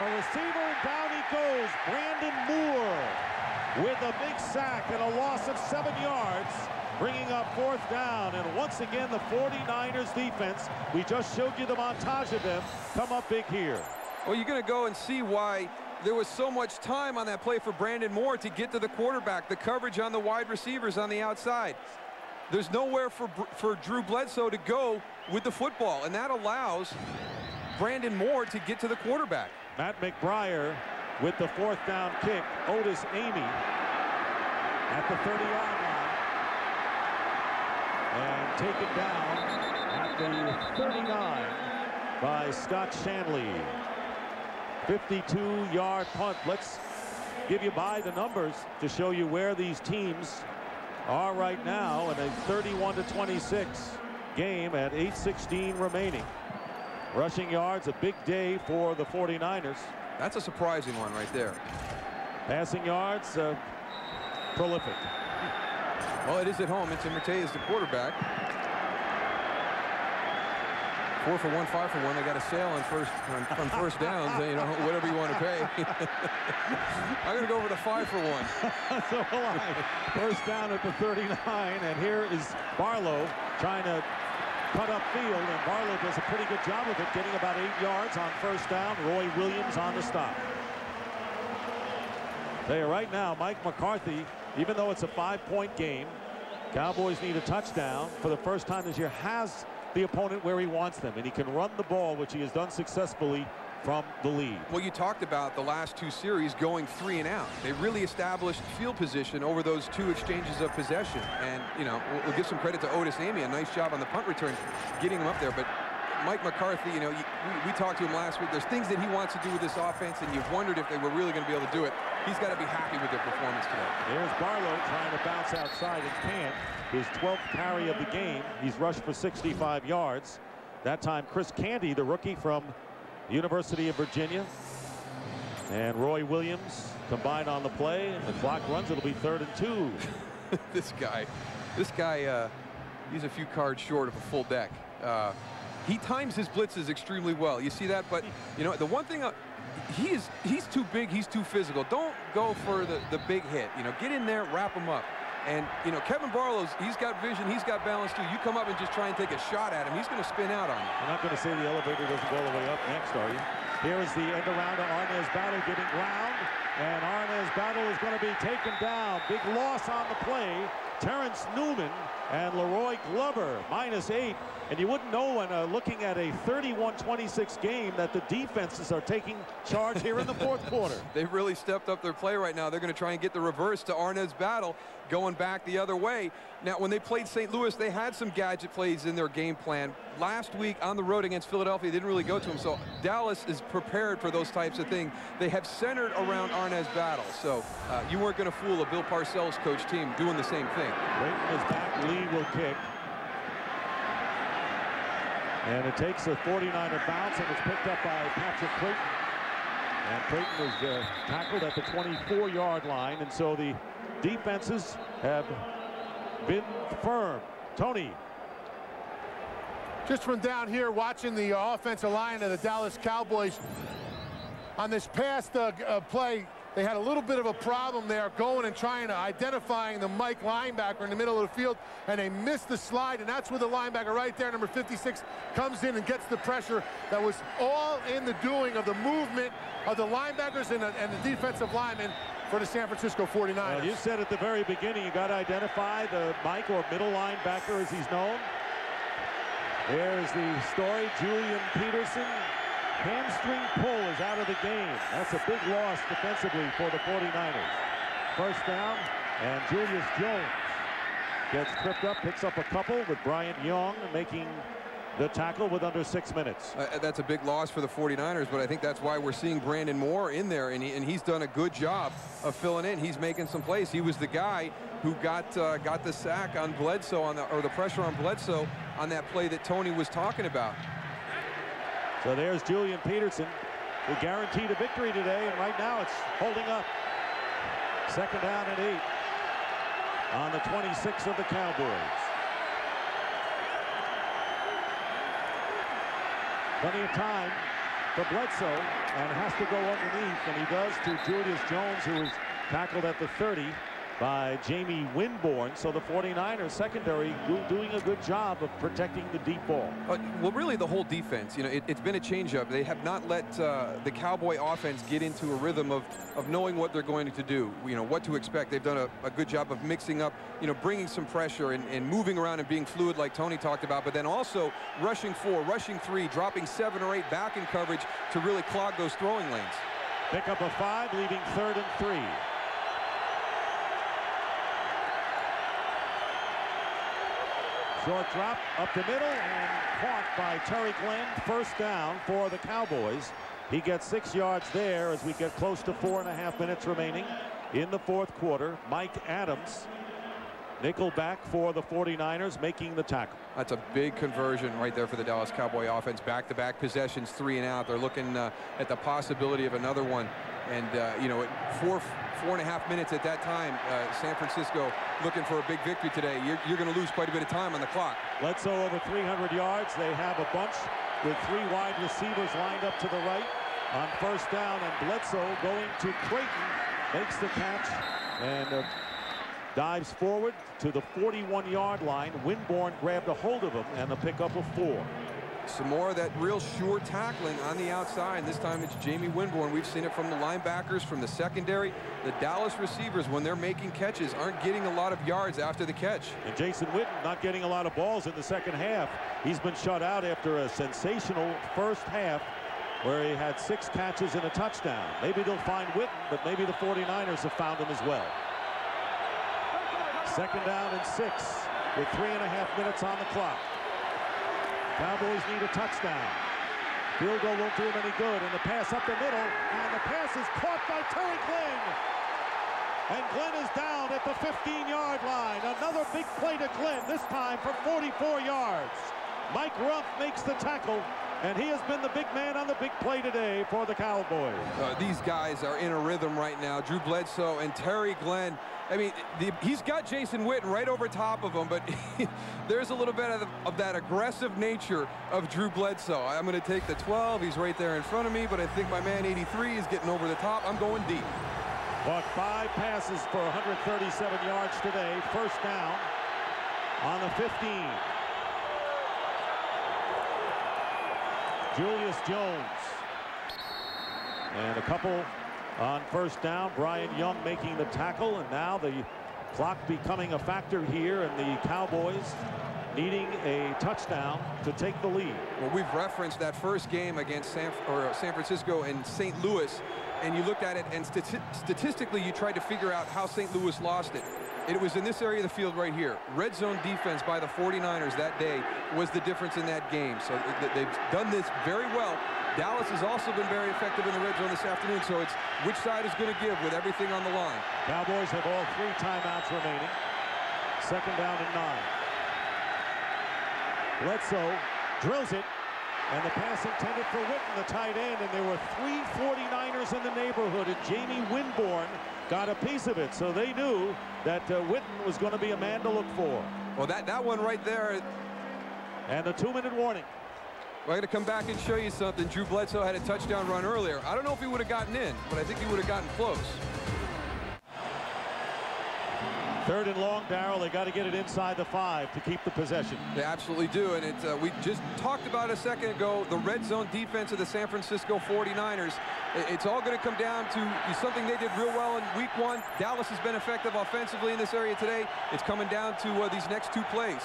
Speaker 2: a receiver, and down he goes. Brandon Moore with a big sack and a loss of 7 yards, bringing up 4th down. And once again, the 49ers defense, we just showed you the montage of them, come up big here.
Speaker 4: Well, you're going to go and see why there was so much time on that play for Brandon Moore to get to the quarterback. The coverage on the wide receivers on the outside. There's nowhere for Drew Bledsoe to go with the football, and that allows Brandon Moore to get to the quarterback.
Speaker 2: Matt McBriar with the 4th down kick. Otis Amy at the 30-yard line. And taken down at the 39 by Scott Shanley. 52-yard punt. Let's give you by the numbers to show you where these teams are right now in a 31-26 game at 8:16 remaining. Rushing yards, a big day for the 49ers.
Speaker 4: That's a surprising one right there.
Speaker 2: Passing yards, prolific.
Speaker 4: Well, it is at home. It's Marte is the quarterback. 4 for 1, 5 for 1. They got a sale on first downs. You know, whatever you want to pay. I'm going to go over to 5 for 1.
Speaker 2: So will I. First down at the 39, and here is Barlow trying to cut up field, and Barlow does a pretty good job of it, getting about 8 yards on first down. Roy Williams on the stop. Tell you right now, Mike McCarthy, even though it's a 5-point game, Cowboys need a touchdown for the first time this year, has the opponent where he wants them, and he can run the ball, which he has done successfully from the lead.
Speaker 4: Well, you talked about the last 2 series going 3 and out. They really established field position over those 2 exchanges of possession. And, you know, we'll give some credit to Otis Amy. A nice job on the punt return, getting him up there. But Mike McCarthy, you know, we talked to him last week. There's things that he wants to do with this offense, and you've wondered if they were really going to be able to do it. He's got to be happy with their performance today.
Speaker 2: There's Barlow trying to bounce outside and can't. His 12th carry of the game. He's rushed for 65 yards. That time, Chris Canty, the rookie from University of Virginia, and Roy Williams combined on the play. And the clock runs. It'll be 3rd and 2.
Speaker 4: This guy, he's a few cards short of a full deck. He times his blitzes extremely well. You see that? But you know, the one thing, he's too big. He's too physical. Don't go for the big hit. You know, get in there, wrap him up. And, you know, Kevin Barlow's, he's got vision, he's got balance too. You come up and just try and take a shot at him, he's going to spin out on you.
Speaker 2: You're not going to say the elevator doesn't go all the way up next, are you? Here is the end around to Arnaz Battle getting ground, and Arnaz Battle is going to be taken down. Big loss on the play. Terrence Newman and Leroy Glover -8. And you wouldn't know when looking at a 31-26 game that the defenses are taking charge here in the 4th quarter.
Speaker 4: They've really stepped up their play right now. They're going to try and get the reverse to Arnaz Battle going back the other way. Now, when they played St. Louis, they had some gadget plays in their game plan. Last week on the road against Philadelphia, they didn't really go to him. So Dallas is prepared for those types of things. They have centered around Arnaz Battle. So you weren't going to fool a Bill Parcells coach team doing the same thing.
Speaker 2: Creighton is back. Lee will kick. And it takes a 49er bounce, and it's picked up by Patrick Creighton. And Creighton was tackled at the 24-yard line, and so the defenses have been firm. Tony.
Speaker 3: Just from down here watching the offensive line of the Dallas Cowboys on this past play, they had a little bit of a problem there going and trying to identifying the Mike linebacker in the middle of the field, and they missed the slide, and that's where the linebacker right there, number 56, comes in and gets the pressure. That was all in the doing of the movement of the linebackers and the defensive linemen for the San Francisco 49ers.
Speaker 2: Well, you said at the very beginning you got to identify the Mike or middle linebacker as he's known. There's the story. Julian Peterson. Hamstring pull is out of the game. That's a big loss defensively for the 49ers. First down, and Julius Jones gets tripped up, picks up a couple with Bryant Young making the tackle with under 6 minutes.
Speaker 4: That's a big loss for the 49ers, but I think that's why we're seeing Brandon Moore in there, and he's done a good job of filling in. He's making some plays. He was the guy who got the sack on Bledsoe or the pressure on Bledsoe on that play that Tony was talking about.
Speaker 2: So there's Julian Peterson, who guaranteed a victory today, and right now it's holding up. 2nd down and 8 on the 26 of the Cowboys. Plenty of time for Bledsoe, and has to go underneath, and he does, to Julius Jones, who was tackled at the 30. by Jamie Winborn. So the 49ers secondary doing a good job of protecting the deep ball.
Speaker 4: Well, really the whole defense, you know, it's been a changeup. They have not let the Cowboy offense get into a rhythm of knowing what they're going to do, you know, what to expect. They've done a good job of mixing up, you know, bringing some pressure and moving around and being fluid like Tony talked about, but then also rushing 4, rushing 3, dropping 7 or 8 back in coverage to really clog those throwing lanes.
Speaker 2: Pick up a 5, leaving 3rd and 3. Short drop up the middle and caught by Terry Glenn. First down for the Cowboys. He gets 6 yards there as we get close to 4.5 minutes remaining in the 4th quarter. Mike Adams, nickel back for the 49ers, making the tackle.
Speaker 4: That's a big conversion right there for the Dallas Cowboy offense. Back-to-back possessions, 3 and out. They're looking at the possibility of another one. And, you know, at 4.5 minutes at that time, San Francisco looking for a big victory today. You're going to lose quite a bit of time on the clock.
Speaker 2: Bledsoe over 300 yards. They have a bunch with 3 wide receivers lined up to the right on first down. And Bledsoe going to Creighton, makes the catch and dives forward to the 41-yard line. Winborn grabbed a hold of him and the pickup of 4.
Speaker 4: Some more of that real sure tackling on the outside. And this time it's Jamie Winborn. We've seen it from the linebackers, from the secondary. The Dallas receivers, when they're making catches, aren't getting a lot of yards after the catch.
Speaker 2: And Jason Witten not getting a lot of balls in the second half. He's been shut out after a sensational first half where he had 6 catches and a touchdown. Maybe they'll find Witten, but maybe the 49ers have found him as well. Second down and 6 with 3.5 minutes on the clock. Cowboys need a touchdown. Field goal won't do him any good. And the pass up the middle. And the pass is caught by Terry Glenn. And Glenn is down at the 15-yard line. Another big play to Glenn, this time for 44 yards. Mike Rumph makes the tackle. And he has been the big man on the big play today for the Cowboys.
Speaker 4: These guys are in a rhythm right now. Drew Bledsoe and Terry Glenn. I mean, he's got Jason Witten right over top of him, but there's a little bit of that aggressive nature of Drew Bledsoe. I'm going to take the 12. He's right there in front of me, but I think my man 83 is getting over the top. I'm going deep.
Speaker 2: Caught 5 passes for 137 yards today. First down on the 15. Julius Jones. And a couple on first down. Brian Young making the tackle, and now the clock becoming a factor here, and the Cowboys needing a touchdown to take the lead.
Speaker 4: Well, we've referenced that first game against San Francisco and St. Louis, and you looked at it, and statistically you tried to figure out how St. Louis lost it. It was in this area of the field right here. Red zone defense by the 49ers that day was the difference in that game. So they've done this very well. Dallas has also been very effective in the red zone this afternoon, so it's which side is going to give with everything on the line.
Speaker 2: Cowboys have all 3 timeouts remaining. Second down and 9. Bledsoe drills it, and the pass intended for Witten, the tight end, and there were 3 49ers in the neighborhood, and Jamie Winborn got a piece of it, so they knew that Witten was going to be a man to look for.
Speaker 4: Well, that one right there.
Speaker 2: And a 2-minute warning.
Speaker 4: Well, I'm going to come back and show you something. Drew Bledsoe had a touchdown run earlier. I don't know if he would have gotten in, but I think he would have gotten close.
Speaker 2: Third and long, Darrell. They got to get it inside the 5 to keep the possession.
Speaker 4: They absolutely do, and we just talked about a second ago, the red zone defense of the San Francisco 49ers. It's all going to come down to something they did real well in week 1. Dallas has been effective offensively in this area today. It's coming down to these next 2 plays.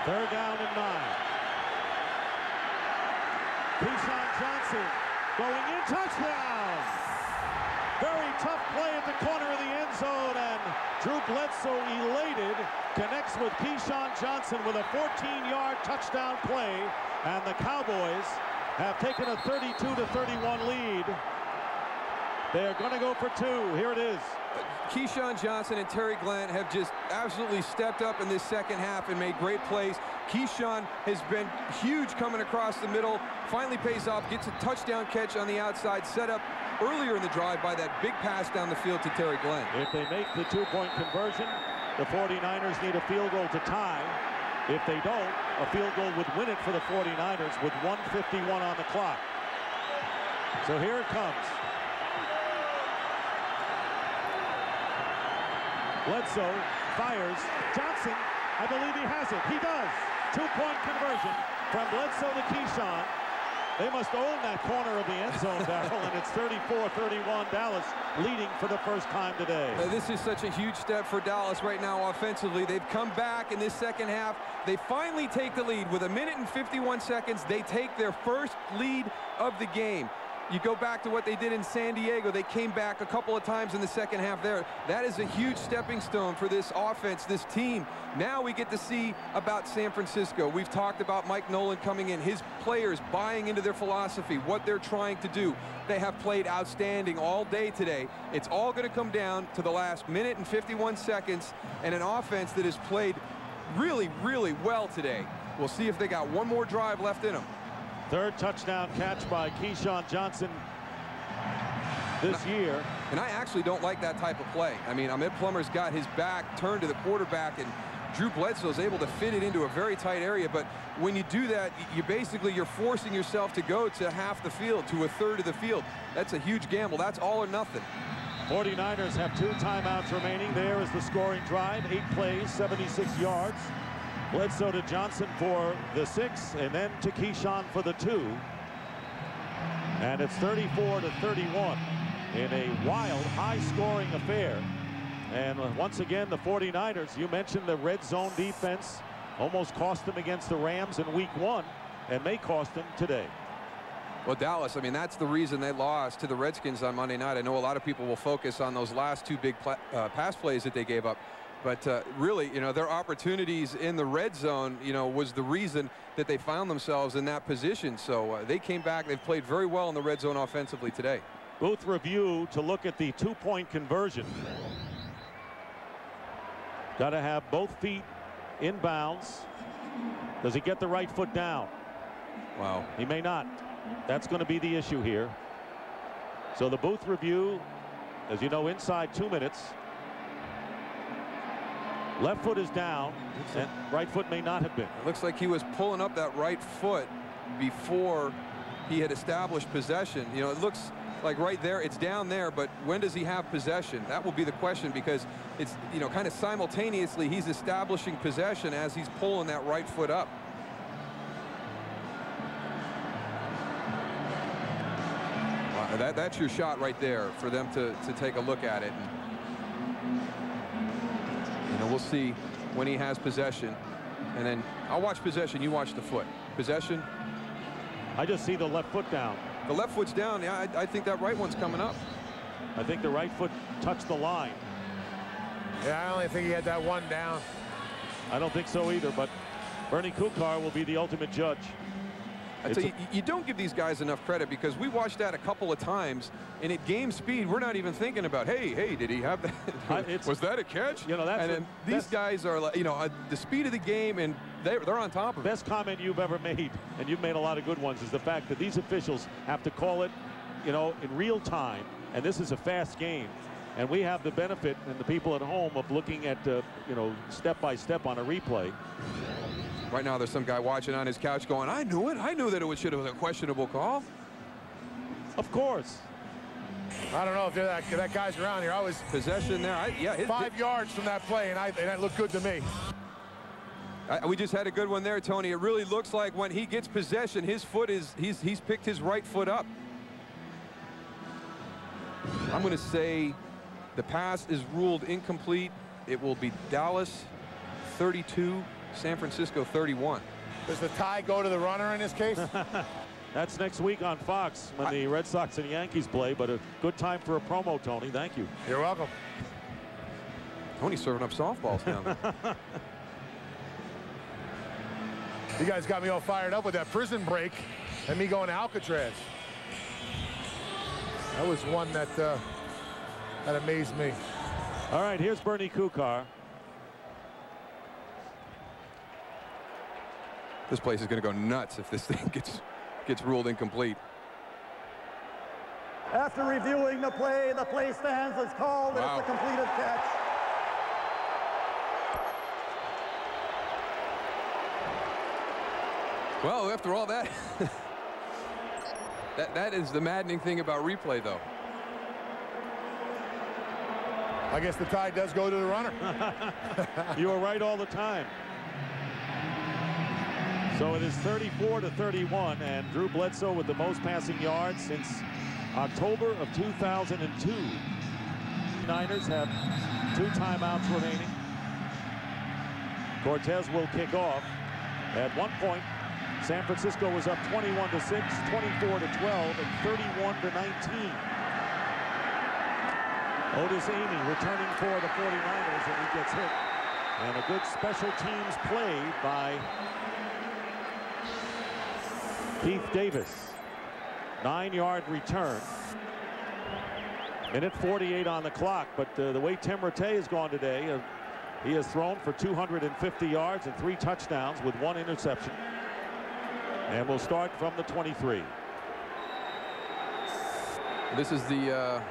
Speaker 2: Third down and 9. Keyshawn Johnson going in, touchdown! Very tough play at the corner of the end zone, and Drew Bledsoe, elated, connects with Keyshawn Johnson with a 14-yard touchdown play, and the Cowboys have taken a 32-31 lead. They're going to go for 2. Here it is.
Speaker 4: Keyshawn Johnson and Terry Glenn have just absolutely stepped up in this second half and made great plays. Keyshawn has been huge coming across the middle, finally pays off, gets a touchdown catch on the outside, set up earlier in the drive by that big pass down the field to Terry Glenn.
Speaker 2: If they make the 2-point conversion, the 49ers need a field goal to tie. If they don't, a field goal would win it for the 49ers with 1:51 on the clock. So here it comes. Bledsoe fires. Johnson, I believe he has it. He does. Two-point conversion from Bledsoe to Keyshawn. They must own that corner of the end zone, Darrell, and it's 34-31, Dallas leading for the first time today.
Speaker 4: This is such a huge step for Dallas right now offensively. They've come back in this second half. They finally take the lead. With 1 minute and 51 seconds, they take their first lead of the game. You go back to what they did in San Diego. They came back a couple of times in the second half there. That is a huge stepping stone for this offense, this team. Now we get to see about San Francisco. We've talked about Mike Nolan coming in, his players buying into their philosophy, what they're trying to do. They have played outstanding all day today. It's all going to come down to the last 1 minute and 51 seconds and an offense that has played really, really well today. We'll see if they got one more drive left in them.
Speaker 2: Third touchdown catch by Keyshawn Johnson this year.
Speaker 4: And I actually don't like that type of play. I mean, Ahmed Plummer's got his back turned to the quarterback, and Drew Bledsoe is able to fit it into a very tight area. But when you do that, you're forcing yourself to go to half the field, to a third of the field. That's a huge gamble. That's all or nothing.
Speaker 2: 49ers have 2 timeouts remaining. There is the scoring drive. 8 plays, 76 yards. Bledsoe to Johnson for the 6, and then to Keyshawn for the 2. And it's 34-31 in a wild, high-scoring affair. And once again, the 49ers, you mentioned the red zone defense, almost cost them against the Rams in week 1, and may cost them today.
Speaker 4: Well, Dallas, I mean, that's the reason they lost to the Redskins on Monday night. I know a lot of people will focus on those last 2 big pass plays that they gave up. But really, you know, their opportunities in the red zone, you know, was the reason that they found themselves in that position. So they came back. They've played very well in the red zone offensively today.
Speaker 2: Booth review to look at the 2-point conversion. Got to have both feet in bounds. Does he get the right foot down?
Speaker 4: Wow.
Speaker 2: He may not. That's going to be the issue here. So the booth review, as you know, inside 2 minutes. Left foot is down, and right foot may not have been.
Speaker 4: It looks like he was pulling up that right foot before he had established possession. You know, it looks like right there, it's down there, but when does he have possession? That will be the question, because it's, you know, kind of simultaneously he's establishing possession as he's pulling that right foot up. Wow, that's your shot right there for them to take a look at it. And we'll see when he has possession, and then I'll watch possession. You watch the foot. Possession.
Speaker 2: I just see the left foot down.
Speaker 4: The left foot's down. Yeah, I think that right one's coming up.
Speaker 2: I think the right foot touched the line.
Speaker 3: Yeah, I only think he had that one down.
Speaker 2: I don't think so either, but Bernie Kukar will be the ultimate judge.
Speaker 4: I tell you, you don't give these guys enough credit, because we watched that a couple of times, and at game speed, we're not even thinking about, hey, did he have that? Was that a catch?
Speaker 2: You know, that's,
Speaker 4: and then these guys are, like, you know, the speed of the game, and they're on top of it.
Speaker 2: Best comment you've ever made, and you've made a lot of good ones, is the fact that these officials have to call it, you know, in real time, and this is a fast game. And we have the benefit, and the people at home, of looking at, you know, step by step on a replay.
Speaker 4: Right now, there's some guy watching on his couch going, I knew it. I knew that it should have been a questionable call.
Speaker 2: Of course.
Speaker 3: I don't know if that guy's around here. I was
Speaker 4: possession there. Yeah,
Speaker 3: 5 yards from that play, and that looked good to me.
Speaker 4: We just had a good one there, Tony. It really looks like when he gets possession, his foot is, he's picked his right foot up. I'm going to say the pass is ruled incomplete. It will be Dallas 32, San Francisco 31.
Speaker 3: Does the tie go to the runner in this case?
Speaker 2: That's next week on Fox when the Red Sox and Yankees play, but a good time for a promo, Tony. Thank you.
Speaker 3: You're welcome.
Speaker 4: Tony's serving up softballs down there.
Speaker 3: You guys got me all fired up with that prison break and me going to Alcatraz. That was one that amazed me.
Speaker 2: All right, here's Bernie Kukar.
Speaker 4: This place is going to go nuts if this thing gets ruled incomplete.
Speaker 5: After reviewing the play stands as called. Wow. It's a completed catch.
Speaker 4: Well, after all that, that is the maddening thing about replay, though.
Speaker 3: I guess the tie does go to the runner.
Speaker 2: You are right all the time. So it is 34-31, and Drew Bledsoe with the most passing yards since October of 2002. Niners have 2 timeouts remaining. Cortez will kick off. At one point, San Francisco was up 21-6, 24-12, and 31-19. Otis Amy returning for the 49ers, and he gets hit. And a good special teams play by Keith Davis. 9-yard return. Minute 48 on the clock, but the way Tim Rattay has gone today, he has thrown for 250 yards and 3 touchdowns with 1 interception. And we'll start from the 23.
Speaker 4: This is the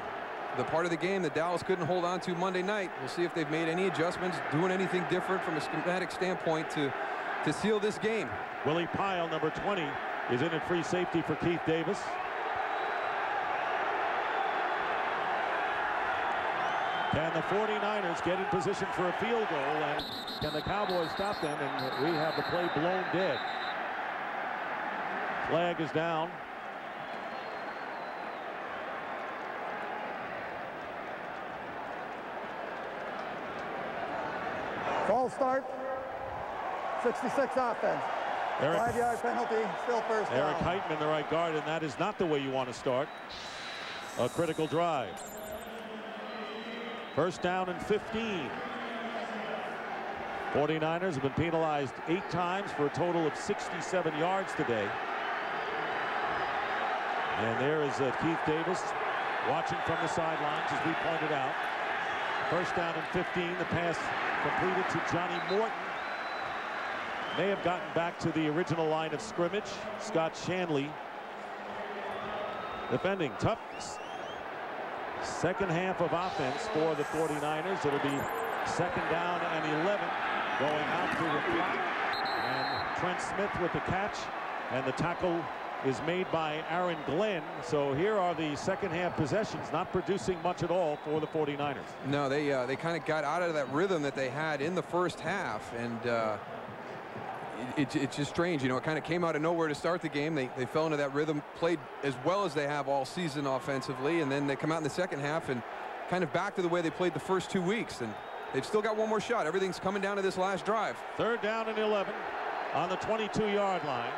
Speaker 4: part of the game that Dallas couldn't hold on to Monday night. We'll see if they've made any adjustments, doing anything different from a schematic standpoint to seal this game.
Speaker 2: Willie Pyle, number 20, is in at free safety for Keith Davis. Can the 49ers get in position for a field goal, and can the Cowboys stop them? And we have the play blown dead. Flag is down.
Speaker 5: False start. 66 offense. 5-yard penalty, still first down.
Speaker 2: Eric Heitman, the right guard, and that is not the way you want to start a critical drive. First down and 15. 49ers have been penalized 8 times for a total of 67 yards today. And there is Keith Davis watching from the sidelines, as we pointed out. First down and 15. The pass completed to Johnny Morton. May have gotten back to the original line of scrimmage. Scott Shanley defending. Tough second half of offense for the 49ers. It'll be second down and 11 going out to the flat. And Trent Smith with the catch, and the tackle is made by Aaron Glenn. So here are the second half possessions, not producing much at all for the 49ers.
Speaker 4: No, they kind of got out of that rhythm that they had in the first half, and it's just strange. You know, it kind of came out of nowhere to start the game. They fell into that rhythm, played as well as they have all season offensively, and then they come out in the second half and kind of back to the way they played the first 2 weeks, and they've still got one more shot. Everything's coming down to this last drive.
Speaker 2: Third down and 11 on the 22-yard line.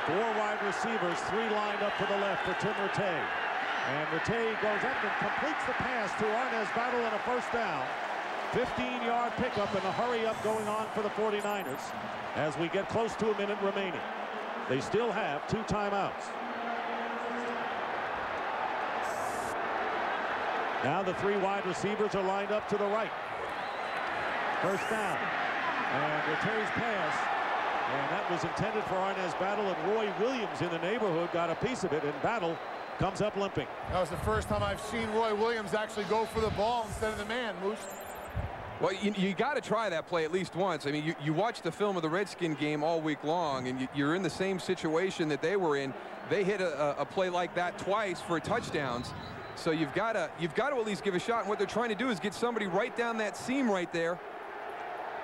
Speaker 2: 4 wide receivers, 3 lined up to the left for Tim Rattay. And Rattay goes up and completes the pass to Arnaz Battle on a first down. 15-yard pickup and a hurry-up going on for the 49ers as we get close to a minute remaining. They still have 2 timeouts. Now the 3 wide receivers are lined up to the right. First down. And Rattay's pass. And that was intended for Arnaz Battle, and Roy Williams in the neighborhood got a piece of it, and Battle comes up limping.
Speaker 3: That was the first time I've seen Roy Williams actually go for the ball instead of the man, Moose.
Speaker 4: Well, you got to try that play at least once. I mean, you watch the film of the Redskin game all week long, and you're in the same situation that they were in. They hit a play like that twice for touchdowns. So you've got to at least give a shot. And what they're trying to do is get somebody right down that seam right there.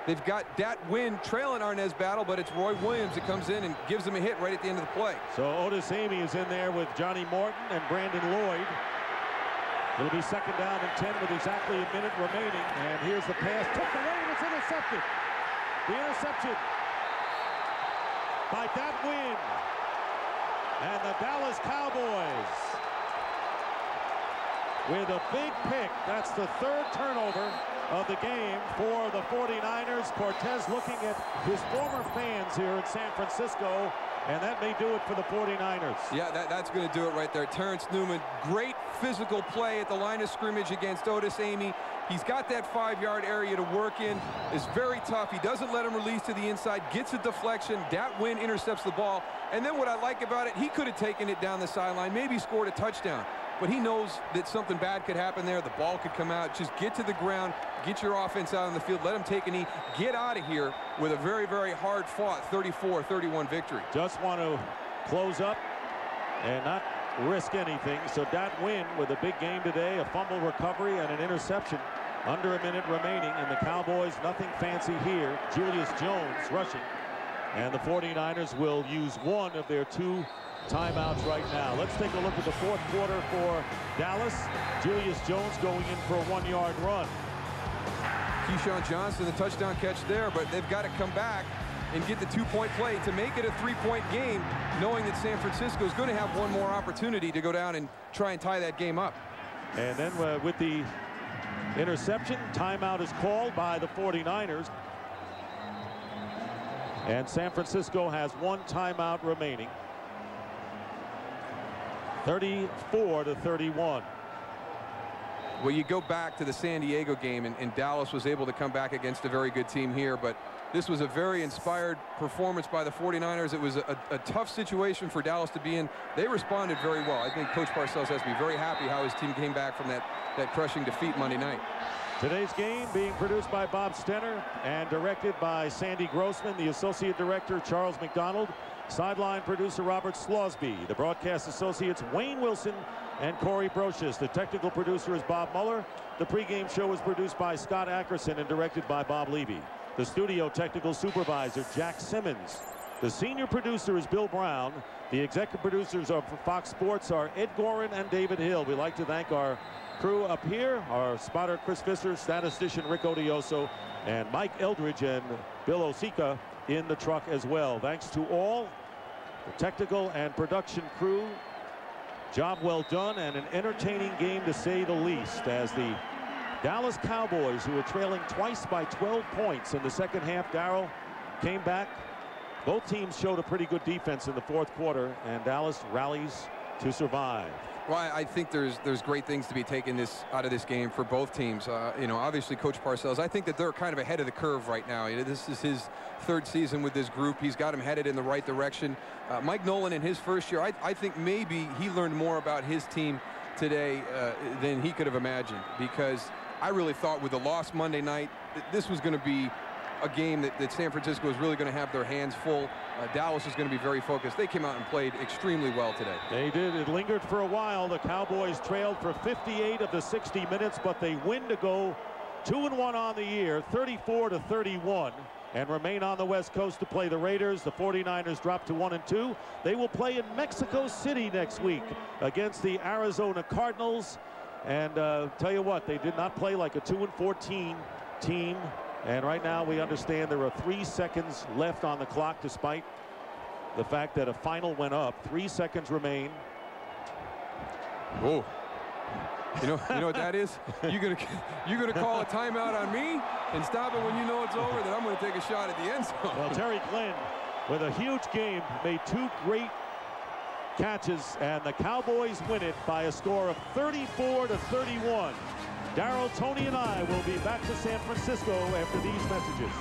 Speaker 4: They've got Dat Wynn trailing Arnaz Battle, but it's Roy Williams that comes in and gives them a hit right at the end of the play.
Speaker 2: So Otis Amy is in there with Johnny Morton and Brandon Lloyd. It'll be second down and 10 with exactly a minute remaining. And here's the pass. Took away and it's intercepted. The interception by Dat Wynn. And the Dallas Cowboys with a big pick. That's the 3rd turnover of the game for the 49ers. Cortez looking at his former fans here in San Francisco, and that may do it for the 49ers.
Speaker 4: Yeah, that's going to do it right there. Terrence Newman, great physical play at the line of scrimmage against Otis Amy. He's got that 5-yard area to work in. It's very tough. He doesn't let him release to the inside, gets a deflection. Dat Wynn intercepts the ball. And then what I like about it, he could have taken it down the sideline, maybe scored a touchdown. But he knows that something bad could happen there. The ball could come out. Just get to the ground, get your offense out on the field, let him take a knee, get out of here with a very, very hard-fought 34-31 victory.
Speaker 2: Just want to close up and not risk anything. So that win with a big game today, a fumble recovery and an interception. Under a minute remaining, and the Cowboys, nothing fancy here. Julius Jones rushing. And the 49ers will use one of their 2 timeouts right now. Let's take a look at the fourth quarter for Dallas. Julius Jones going in for a 1-yard run.
Speaker 4: Keyshawn Johnson, the touchdown catch there, but they've got to come back and get the 2-point play to make it a 3-point game, knowing that San Francisco is going to have one more opportunity to go down and try and tie that game up.
Speaker 2: And then with the interception, timeout is called by the 49ers. And San Francisco has 1 timeout remaining. 34-31.
Speaker 4: Well, you go back to the San Diego game, and Dallas was able to come back against a very good team here, but this was a very inspired performance by the 49ers. It was a tough situation for Dallas to be in. They responded very well. I think Coach Parcells has to be very happy how his team came back from that crushing defeat Monday night.
Speaker 2: Today's game being produced by Bob Stenner and directed by Sandy Grossman, the associate director Charles McDonald, sideline producer Robert Slosby, the broadcast associates Wayne Wilson and Corey Brocious. The technical producer is Bob Mueller. The pregame show was produced by Scott Ackerson and directed by Bob Levy. The studio technical supervisor Jack Simmons. The senior producer is Bill Brown. The executive producers of Fox Sports are Ed Gorin and David Hill. We'd like to thank our crew up here, our spotter Chris Visser, statistician Rick Odioso, and Mike Eldridge and Bill Osika in the truck as well. Thanks to all the technical and production crew. Job well done, and an entertaining game to say the least, as the Dallas Cowboys, who were trailing twice by 12 points in the second half, Darryl, came back. Both teams showed a pretty good defense in the fourth quarter, and Dallas rallies to survive.
Speaker 4: Well, I think there's great things to be taken out of this game for both teams. You know, obviously Coach Parcells, I think that they're kind of ahead of the curve right now. You know, this is his 3rd season with this group. He's got him headed in the right direction. Mike Nolan in his first year, I think maybe he learned more about his team today than he could have imagined, because I really thought with the loss Monday night, this was going to be a game that San Francisco is really going to have their hands full. Dallas is going to be very focused. They came out and played extremely well today.
Speaker 2: They did. It lingered for a while. The Cowboys trailed for 58 of the 60 minutes, but they win to go 2-1 on the year, 34-31, and remain on the West Coast to play the Raiders. The 49ers drop to 1-2. They will play in Mexico City next week against the Arizona Cardinals. And tell you what, they did not play like a 2-14 team. And right now we understand there are 3 seconds left on the clock, despite the fact that a final went up. 3 seconds remain.
Speaker 4: Oh, you know what that is? You're gonna call a timeout on me and stop it when you know it's over. Then I'm gonna take a shot at the end zone.
Speaker 2: Well, Terry Glenn, with a huge game, made 2 great catches, and the Cowboys win it by a score of 34-31. Darryl, Tony, and I will be back to San Francisco after these messages.